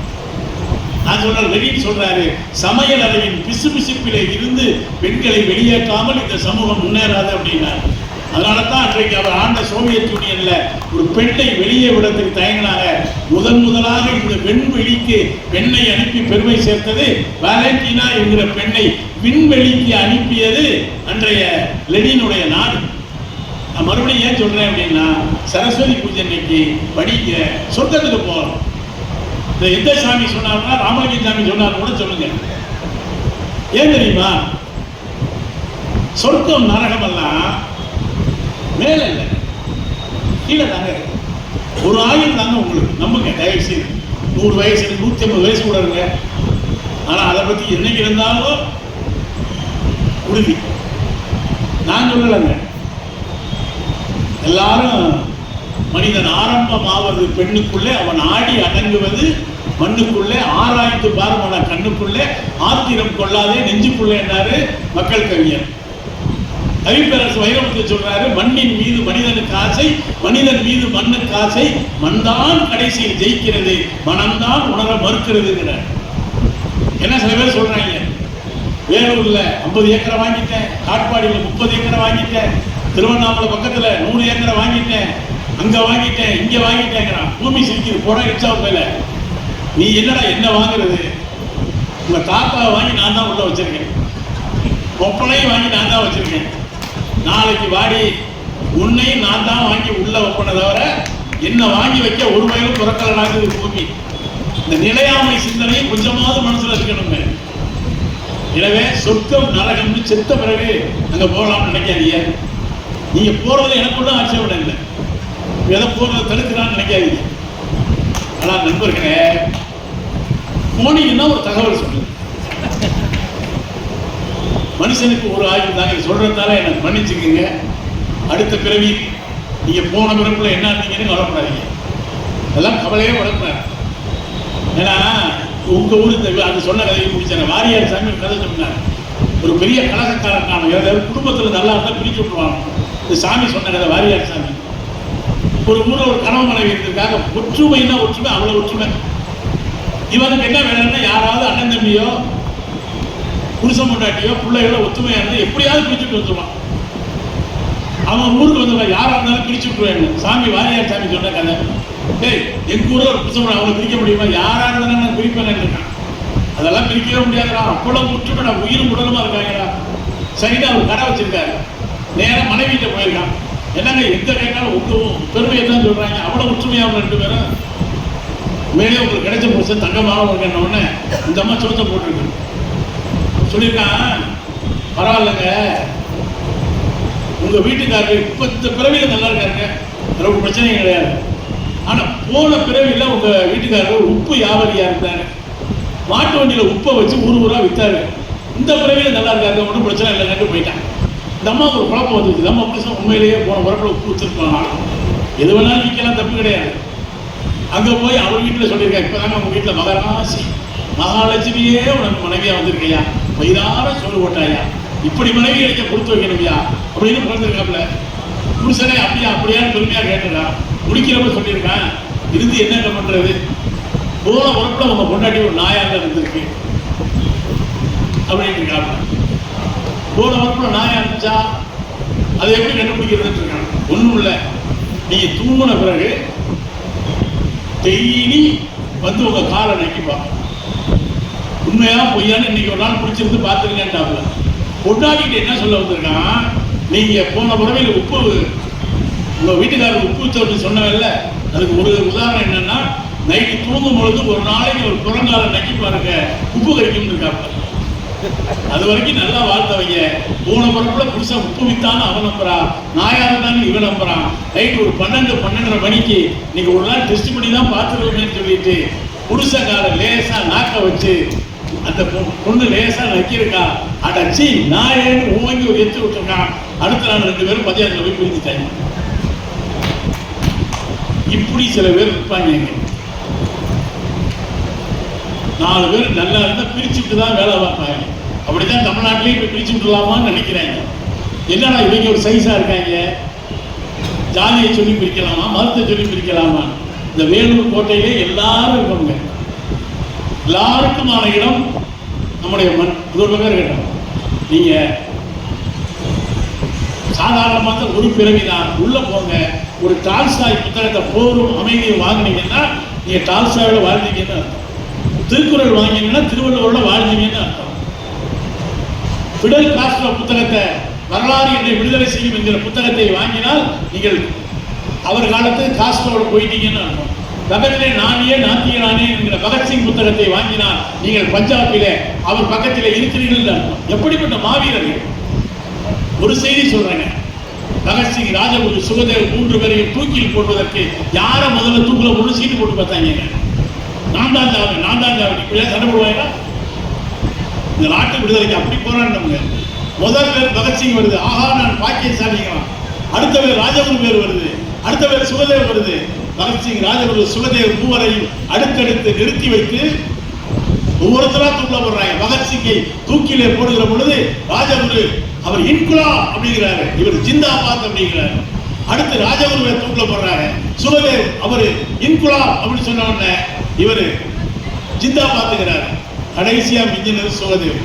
நான் சொல்றேன், லெனின் சொல்றாரு, சமையல் அறையின் பிசு பிசுப்பிலே இருந்து பெண்களை வெளியேற்றாமல் இந்த சமூகம் முன்னேறாது அப்படின்னாரு. அதனால தான் அன்றைக்கு அவர் ஆண்ட சோவியத் யூனியன்ல ஒரு பெண்ணை வெளியே விடத்துக்கு தயங்கினாங்க. முதலாக இந்த விண்வெளிக்கு பெண்ணை அனுப்பி பெருமை சேர்த்தது வேலண்டினா என்கிற பெண்ணை விண்வெளிக்கு அனுப்பியது அன்றைய லெனினுடைய நாடு. நான் மறுபடியும் ஏன் சொல்றேன் அப்படின்னா, சரஸ்வதி பூஜை அன்னைக்கு படிக்க சொர்க்கத்துக்கு போகலாம். இந்த எந்த சாமி சொன்னார்னா, ராமலிங்க சாமி சொன்னார் கூட சொல்லுங்க. ஏன் தெரியுமா, சொர்க்கம் நரகம் எல்லாம் மேல இல்லை, கீழே தாங்க. ஒரு ஆயுள் தாங்க உங்களுக்கு. நம்புங்க தயவு செய்து. 100 வயசு 150 வயசு கூட இருங்க. ஆனா அதை பத்தி என்னைக்கு இருந்தாலும் உறுதி. நான் சொல்லலைங்க. எல்லாரும் மனிதன் ஆரம்பமாவது பெண்ணுக்குள்ளே, அவன் ஆடி அடங்குவது மண்ணுக்குள்ளே, ஆராய்ந்து பார்மன கண்ணுக்குள்ளே, ஆத்திரம் கொள்ளாதே நெஞ்சுக்குள்ளே என்றாரு மக்கள் கவிஞர். கவிப்பேரரசு வைரமுத்து சொல்றாரு, மண்ணின் மீது மனிதனுக்கு ஆசை, மனிதன் மீது மண்ணுக்கு ஆசை, மண்தான் கடைசியில் ஜெயிக்கிறது, மனம்தான் உணர மறுக்கிறதுங்கிறார். என்ன சில பேர் சொல்றாங்க, வேலூர்ல 50 ஏக்கரை வாங்கிட்டேன், காட்பாடியில் 30 ஏக்கரை வாங்கிட்டேன், திருவண்ணாமலை பக்கத்துல 100 ஏக்கரை வாங்கிட்டேன், அங்க வாங்கிட்டேன், இங்க வாங்கிட்டேங்கிறான். பூமி சிரிக்குது, போட இச்சா மேல. நீ என்னடா என்ன வாங்குறது? உங்க தாத்தாவை வாங்கி நான் தான் உள்ள வச்சிருக்கேன், ஒப்பனையும் வாங்கி நான் தான் வச்சிருக்கேன். நாளைக்கு வாடி உன்னையும் நான் தான் வாங்கி உள்ள வைப்பன தவிர என்ன வாங்கி வைக்க ஒரு வயலும் துறக்கலனாகுது பூமி. இந்த நிலையாமை சிந்தனையை கொஞ்சமாவது மனசுல இருக்கணுங்க. எனவே சொர்க்கம் நரகம்னு செத்த பிறகு அங்க போகலாம்னு நினைக்காதீங்க. நீங்க போறது எனக்குள்ள ஆட்சேபம் இல்லை, எதை போறதை தடுக்கிறான்னு நினைக்காதீங்க. ஆனா நண்பர்களே, போனீங்கன்னா ஒரு தகவல் சொல்லுங்க. மனுஷனுக்கு ஒரு ஆய்வு தாங்க சொல்றதுனால எனக்கு மன்னிச்சுக்குங்க. அடுத்த பிறவி நீங்க போன பிறப்புல என்ன இருந்தீங்கன்னு கவலைப்படாதீங்க. அதெல்லாம் கவலையே படக்கூடாது. ஏன்னா உங்க ஊர் அது சொன்ன கதையை முடிச்சாங்க. வாரியார் சாமி ஒரு கதை சொன்னார். ஒரு பெரிய கலகக்காரன் ஏதாவது குடும்பத்தில் நல்லா இருந்தால் பிரிச்சு விட்டுருவாங்க. இந்த சாமி சொன்ன கதை, வாரியார் சாமி. ஒரு ஊர்ல ஒரு கணவன் மனைவி இருந்திருக்காங்க. ஒற்றுமைன்னா ஒற்றுமை, அவ்வளவு ஒற்றுமை. இவனுக்கு என்ன வேணும்னா, யாராவது அண்ணன் தம்பியோ புருஷன் பொண்டாட்டியோ பிள்ளைகளோ ஒத்துமையா இருந்தால் எப்படியாவது பிரிச்சுட்டு வந்துடுவான். அவன் ஊருக்கு வந்துடுவான், யாரா இருந்தாலும் பிரிச்சு விட்டுருவேன். சாமி வாரியார் சாமி சொன்ன கதை. டேய், எங்க ஊர்ல ஒரு புருஷன் அவங்களை பிரிக்க முடியுமா? யாரா இருந்தாலும் நான் பிரிப்பேன் இருக்கான். அதெல்லாம் பிரிக்கவே முடியாதுடா, அவ்வளவு ஒற்றுமை, நான் உயிரும் உடலுமா இருக்காங்கடா. சரிதான், அவர் கடை வச்சிருக்காரு. நேரம் மனைவிட்ட போயிருக்கான். என்னங்க எந்த கேட்டாலும் உங்க பெருமையை தான் சொல்றாங்க. அவ்வளவு ஒற்றுமையா அவங்க 2 பேரும். மேலே உங்களுக்கு கிடைச்ச புருஷன் தங்கமாக என்ன உடனே இந்த அம்மா சோத்தை போட்டிருக்கு. சொல்லியிருக்கான், பரவாயில்லைங்க, உங்க வீட்டுக்காரரு இப்ப இந்த பிறவியில நல்லா இருக்காருங்க, ஒரு பிரச்சனையும் கிடையாது. ஆனா போன பிறவியில உங்க வீட்டுக்காரரு உப்பு வியாபாரியா இருந்தாரு, மாட்டு வண்டியில உப்பை வச்சு ஊரா வித்தாரு. இந்த பிறவியில நல்லா இருக்காரு, ஒன்றும் பிரச்சனை இல்லைன்னு போயிட்டான். இந்த அம்மா ஒரு குழப்பம் வந்துச்சு. நம்ம புருஷன் உண்மையிலேயே போன பிறப்புல உப்பு வச்சிருப்பாங்க, எது வேணாலும் விற்கலாம், தப்பு கிடையாது. அங்க போய் அவர் வீட்டுல சொல்லியிருக்கா, இப்பதாங்க உங்க வீட்டுல மகராசி மகாலட்சுமியே உனக்கு மனைவியா வந்திருக்கையா, வயிறார சொல்லு போட்டாயா, இப்படி மனைவி கிடைக்க கொடுத்து வைக்கணும்யா அப்படின்னு பிறந்திருக்காப்ல. புருஷனே அப்படியா அப்படியான்னு பெருமையா கேட்டுடா. முடிக்கிறப்ப சொல்லியிருக்கான், இருந்து என்ன பண்றது, போன உறப்புல உங்க பொண்டாட்டி ஒரு நாயாக இருந்திருக்கு அப்படின்னு இருக்காப்ல. போன உறப்புல நாயா இருந்துச்சா, அதை எப்படி கண்டுபிடிக்கிறதுன்னு இருக்காங்க. ஒண்ணும் இல்லை, நீங்க தூங்கின பிறகு டெய்லி வந்து உங்க காலை நக்கிப்பா. உண்மையா பொய்யான்னு இன்னைக்கு ஒரு நாள் பிடிச்சிருந்து பார்த்துருங்கன்ட்டாப்ல. பொண்டாட்டிட்டு என்ன சொல்ல வந்திருக்கான், நீங்க போன பிறவையில் உப்பு உங்க வீட்டுக்காரர் உப்பு தோட்டு சொன்னவல்ல, அதுக்கு ஒரு உதாரணம் என்னன்னா, நைட்டு தூங்கும் பொழுது ஒரு நாளைக்கு ஒரு புறங்கால நக்கி பாருங்க, உப்பு கறிக்கும் இருக்காப்ல. அது வரைக்கும் நல்லா வாழ்ந்தவங்க போன பிறப்புல புருஷன் உப்பு வித்தான்னு அவன் நம்புறான், நாயாரதான்னு இவன் நம்புறான். நைட்டு ஒரு 12-12:30 மணிக்கு நீங்க ஒரு நாள் டெஸ்ட் பண்ணி தான் பார்த்துருவேன்னு சொல்லிட்டு புருஷங்கால லேசா நாக்க வச்சு அந்த பொண்ணு லேசா நக்கிருக்கா, அடச்சி நாயேன்னு ஓங்கி ஒரு எத்து விட்டுருக்கான். அடுத்த நாள் 2 பேரும் பஞ்சாயத்துல போய் பிரிஞ்சுட்டாங்க. இப்படி சில பேர் இருப்பாங்க. 4 பேர் நல்லா இருந்தா பிரிச்சுட்டு தான் வேலை பார்ப்பாங்க. அப்படித்தான் தமிழ்நாட்டிலேயே இப்ப பிரிச்சு விட்டுலாமான்னு நினைக்கிறாங்க. என்னடா இவங்க ஒரு சைஸா இருக்காங்க, ஜாதியை சொல்லி பிரிக்கலாமா, மதத்தை சொல்லி பிரிக்கலாமா? இந்த வேலூர் கோட்டையிலே எல்லாரும் இருக்கவங்க, எல்லாருக்குமான இடம் நம்முடைய மண். இது ஒரு பக்கம் இருக்கட்டும். நீங்க சாதாரணமாக ஒரு பிறவிதான் உள்ள போங்க. ஒரு டால்ஸ்டாய் புத்தகத்தை போரும் அமைதியை வாங்கினீங்கன்னா நீங்க டால்ஸ்டாயோட வாழ்ந்தீங்கன்னு அர்த்தம். திருக்குறள் வாங்கினீங்கன்னா திருவள்ளுவரோட வாழ்ந்தீங்கன்னு அர்த்தம். பிடல் காஸ்ட்ரோ புத்தகத்தை, வரலாறு என்னை விடுதலை செய்யும் என்கிற புத்தகத்தை வாங்கினால் நீங்கள் அவர் காலத்துக்கு காஸ்ட்ரோட போயிட்டீங்கன்னு அர்த்தம். பக்கத்திலே நானே நாத்திய நானே என்கிற பகத்சிங் புத்தகத்தை வாங்கினால் நீங்கள் பஞ்சாபிலே அவர் பக்கத்திலே இருக்கிறீர்கள் அர்த்தம். எப்படிப்பட்ட மாவீரர்கள்! ஒரு செய்தி சொல்றேங்க, பகத்சிங், ராஜகுரு, சுகதேவ் 3 பேரையும் தூக்கில் போடுவதற்கு யார முதல்ல தூக்கில போட்டு சீட்டு போட்டு பார்த்தாங்க. நான் தான் ஜாமீன் இப்படியா சண்டை போடுவாங்க. இந்த நாட்டு விடுதலைக்கு அப்படி போராடினவங்க. முதல் பேர் பகத்சிங் வருது, ஆஹா நான் பாக்கியசாலிங்களாம். அடுத்த பேர் ராஜகுரு பேர் வருது, அடுத்த பேர் சுகதேவ் வருது. பகத்சிங், ராஜகுரு, சுகதேவ் 3 அடுத்தடுத்து நிறுத்தி வைத்து ஒவ்வொருத்தரா தூக்கில போடுறாங்க. பகத்சிங்கை தூக்கிலே போடுகிற பொழுது ராஜகுரு அவர் இன்குலாப் அப்படிங்கிறாரு, இவர் ஜிந்தாபாத் அப்படிங்கிறாரு. அடுத்து ராஜகுருவை தூக்கில போடுறாரு. சுகதேவ் அவரு இன்குலாப் அப்படின்னு சொன்ன உடனே இவரு ஜிந்தாபாத்துங்கிறாரு. கடைசியா மிஞ்சினது சுகதேவ்.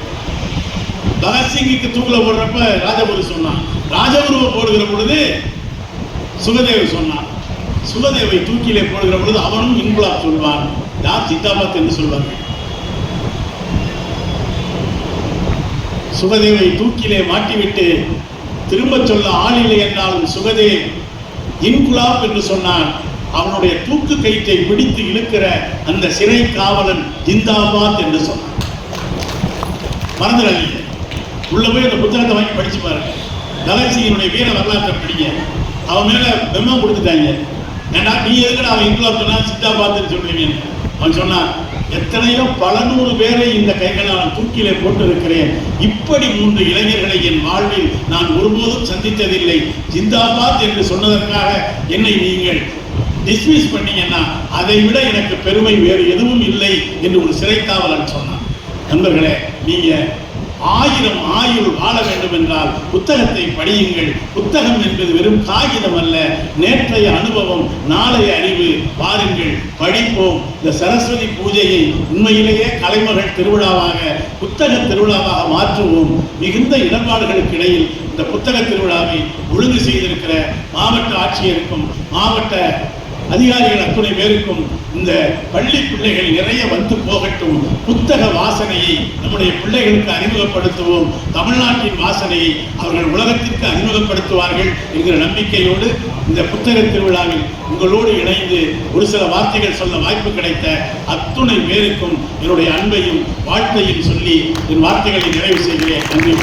பகத்சிங்குக்கு தூக்கில போடுறப்ப ராஜகுரு சொன்னான், ராஜகுருவை போடுகிற பொழுது சுகதேவ் சொன்னான். சுகதேவை தூக்கிலே போடுகிற பொழுது அவனும் இன்குலாப் சொல்வான், யார் ஜிந்தாபாத் என்று சொல்வாங்க. சுகதேவை தூக்கிலே மாட்டிவிட்டு திரும்ப சொல்ல ஆளில்லை என்றாலும் சுகதேவ் இன்குலாப் என்று சொன்னான். அவனுடைய தூக்கு கயிற்றை பிடித்து இழுக்கிற அந்த சிறை காவலன் ஜிந்தாபாத் என்று சொன்னான். மறந்துடாதீங்க, உள்ள போய் அந்த புத்தகத்தை வாங்கி படிச்சு பாருங்க. பகத்சிங்கினுடைய வீர வரலாற்றை படிங்க. அவன் மேல பெம்மா கொடுத்துட்டாங்க. ஏன்னா நீ எதுக்கு அவன் இன்குலாப் சொன்னா ஜிந்தாபாத்னு சொல்றீங்க. அவன் சொன்னான், எத்தனையோ பல 100 பேரை இந்த கைகளால் தூக்கிலே போட்டு இருக்கிறேன். இப்படி 3 இளைஞர்களை என் வாழ்வில் நான் ஒருபோதும் சந்தித்ததில்லை. ஜிந்தாபாத் என்று சொன்னதற்காக என்னை நீங்கள் டிஸ்மிஸ் பண்ணீங்கன்னா அதை விட எனக்கு பெருமை வேறு எதுவும் இல்லை என்று ஒரு சிறைக்காவலன் சொன்னான். நண்பர்களே, நீங்க 1000 ஆயுள் வாழ வேண்டும் என்றால் புத்தகத்தை படியுங்கள். புத்தகம் என்பது வெறும் காகிதம் அல்ல, நேற்றைய அனுபவம், நாளைய அறிவு. பாருங்கள், படிப்போம். இந்த சரஸ்வதி பூஜையை உண்மையிலேயே கலைமகள் திருவிழாவாக, புத்தக திருவிழாவாக மாற்றுவோம். மிகுந்த இடர்பாடுகளுக்கு இடையில் இந்த புத்தக திருவிழாவை ஒழுங்கு செய்திருக்கிற மாவட்ட ஆட்சியருக்கும் மாவட்ட அதிகாரிகள் அத்துணை பேருக்கும் இந்த பள்ளி பிள்ளைகள் நிறைய வந்து போகட்டும். புத்தக வாசனையை நம்முடைய பிள்ளைகளுக்கு அறிமுகப்படுத்துவோம். தமிழ்நாட்டின் வாசனையை அவர்கள் உலகத்திற்கு அறிமுகப்படுத்துவார்கள் என்கிற நம்பிக்கையோடு இந்த புத்தக திருவிழாவில் உங்களோடு இணைந்து ஒரு சில வார்த்தைகள் சொல்ல வாய்ப்பு கிடைத்த அத்துணை பேருக்கும் என்னுடைய அன்பையும் வாழ்த்தையும் சொல்லி என் வார்த்தைகளை நிறைவு செய்கிறேன். நன்றி.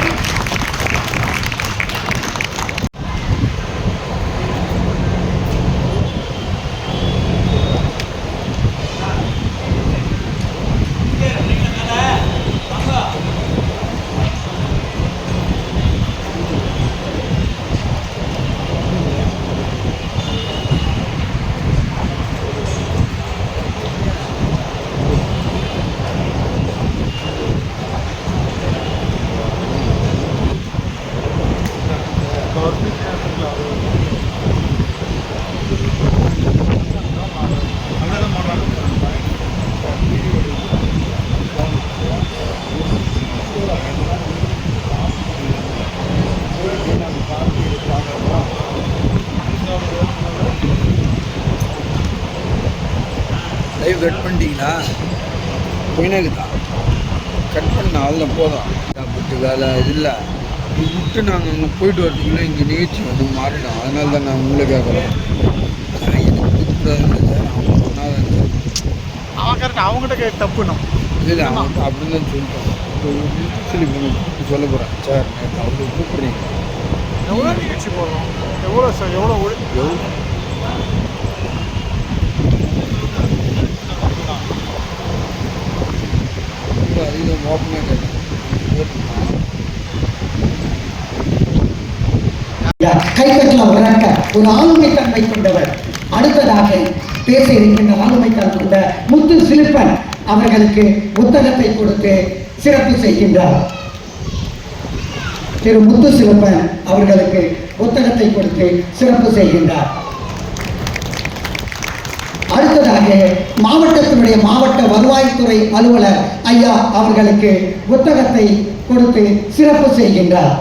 லைவ் கட் பண்ணிட்டீங்களா? போயினேக்குதா கட் பண்ணால் அதில் போதும். பட்டு வேலை இது இல்லை, இது விட்டு நாங்கள் அங்கே போயிட்டு வரதுக்குள்ளே இங்கே நிகழ்ச்சி வந்து மாறிடும். அதனால தான் நான் உங்களை கேட்குறேன். எனக்கு கொடுக்கூடாதுன்னு சார், அவங்க சொன்னாதான் சார். அவன் கரெக்ட், அவங்ககிட்ட தப்புணும் இல்லை, அவங்ககிட்ட அப்படின்னு தான் சொல்லிட்டோம். சொல்லி சொல்ல போகிறேன் சார். அவங்க கூப்பிட்றீங்க. எவ்வளோ நிகழ்ச்சி போடுறோம், எவ்வளோ சார், எவ்வளோ அதிகம் ஓப்பனாக கேட்டேன். கைப்பற்றலாம் விளக்க ஒரு ஆளுமை தன்மை கொண்டவர். அடுத்ததாக பேச இருக்கின்ற ஆளுமை தன்மை கொண்ட முத்து சிலிப்பன் அவர்களுக்கு புத்தகத்தை கொடுத்து சிறப்பு செய்கின்றார். திரு முத்து சிலிப்பன் அவர்களுக்கு புத்தகத்தை கொடுத்து சிறப்பு செய்கின்றார். அடுத்ததாக மாவட்டத்தினுடைய மாவட்ட வருவாய்த்துறை அலுவலர் ஐயா அவர்களுக்கு புத்தகத்தை கொடுத்து சிறப்பு செய்கின்றார்.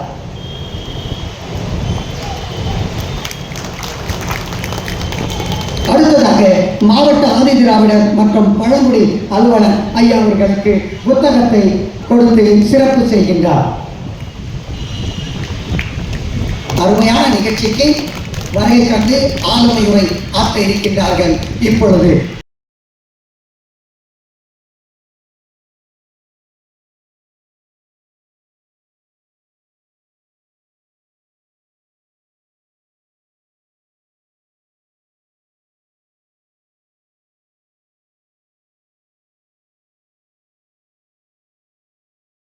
அடுத்ததாக மாவட்ட ஆதி திராவிடர் மற்றும் பழங்குடி அலுவலர் ஐயா அவர்களுக்கு புத்தகத்தை கொடுத்து சிறப்பு செய்கின்றார். அருமையான நிகழ்ச்சிக்கு வருகை கண்டு ஆளுமை உரை ஆற்ற இருக்கின்றார்கள். இப்பொழுது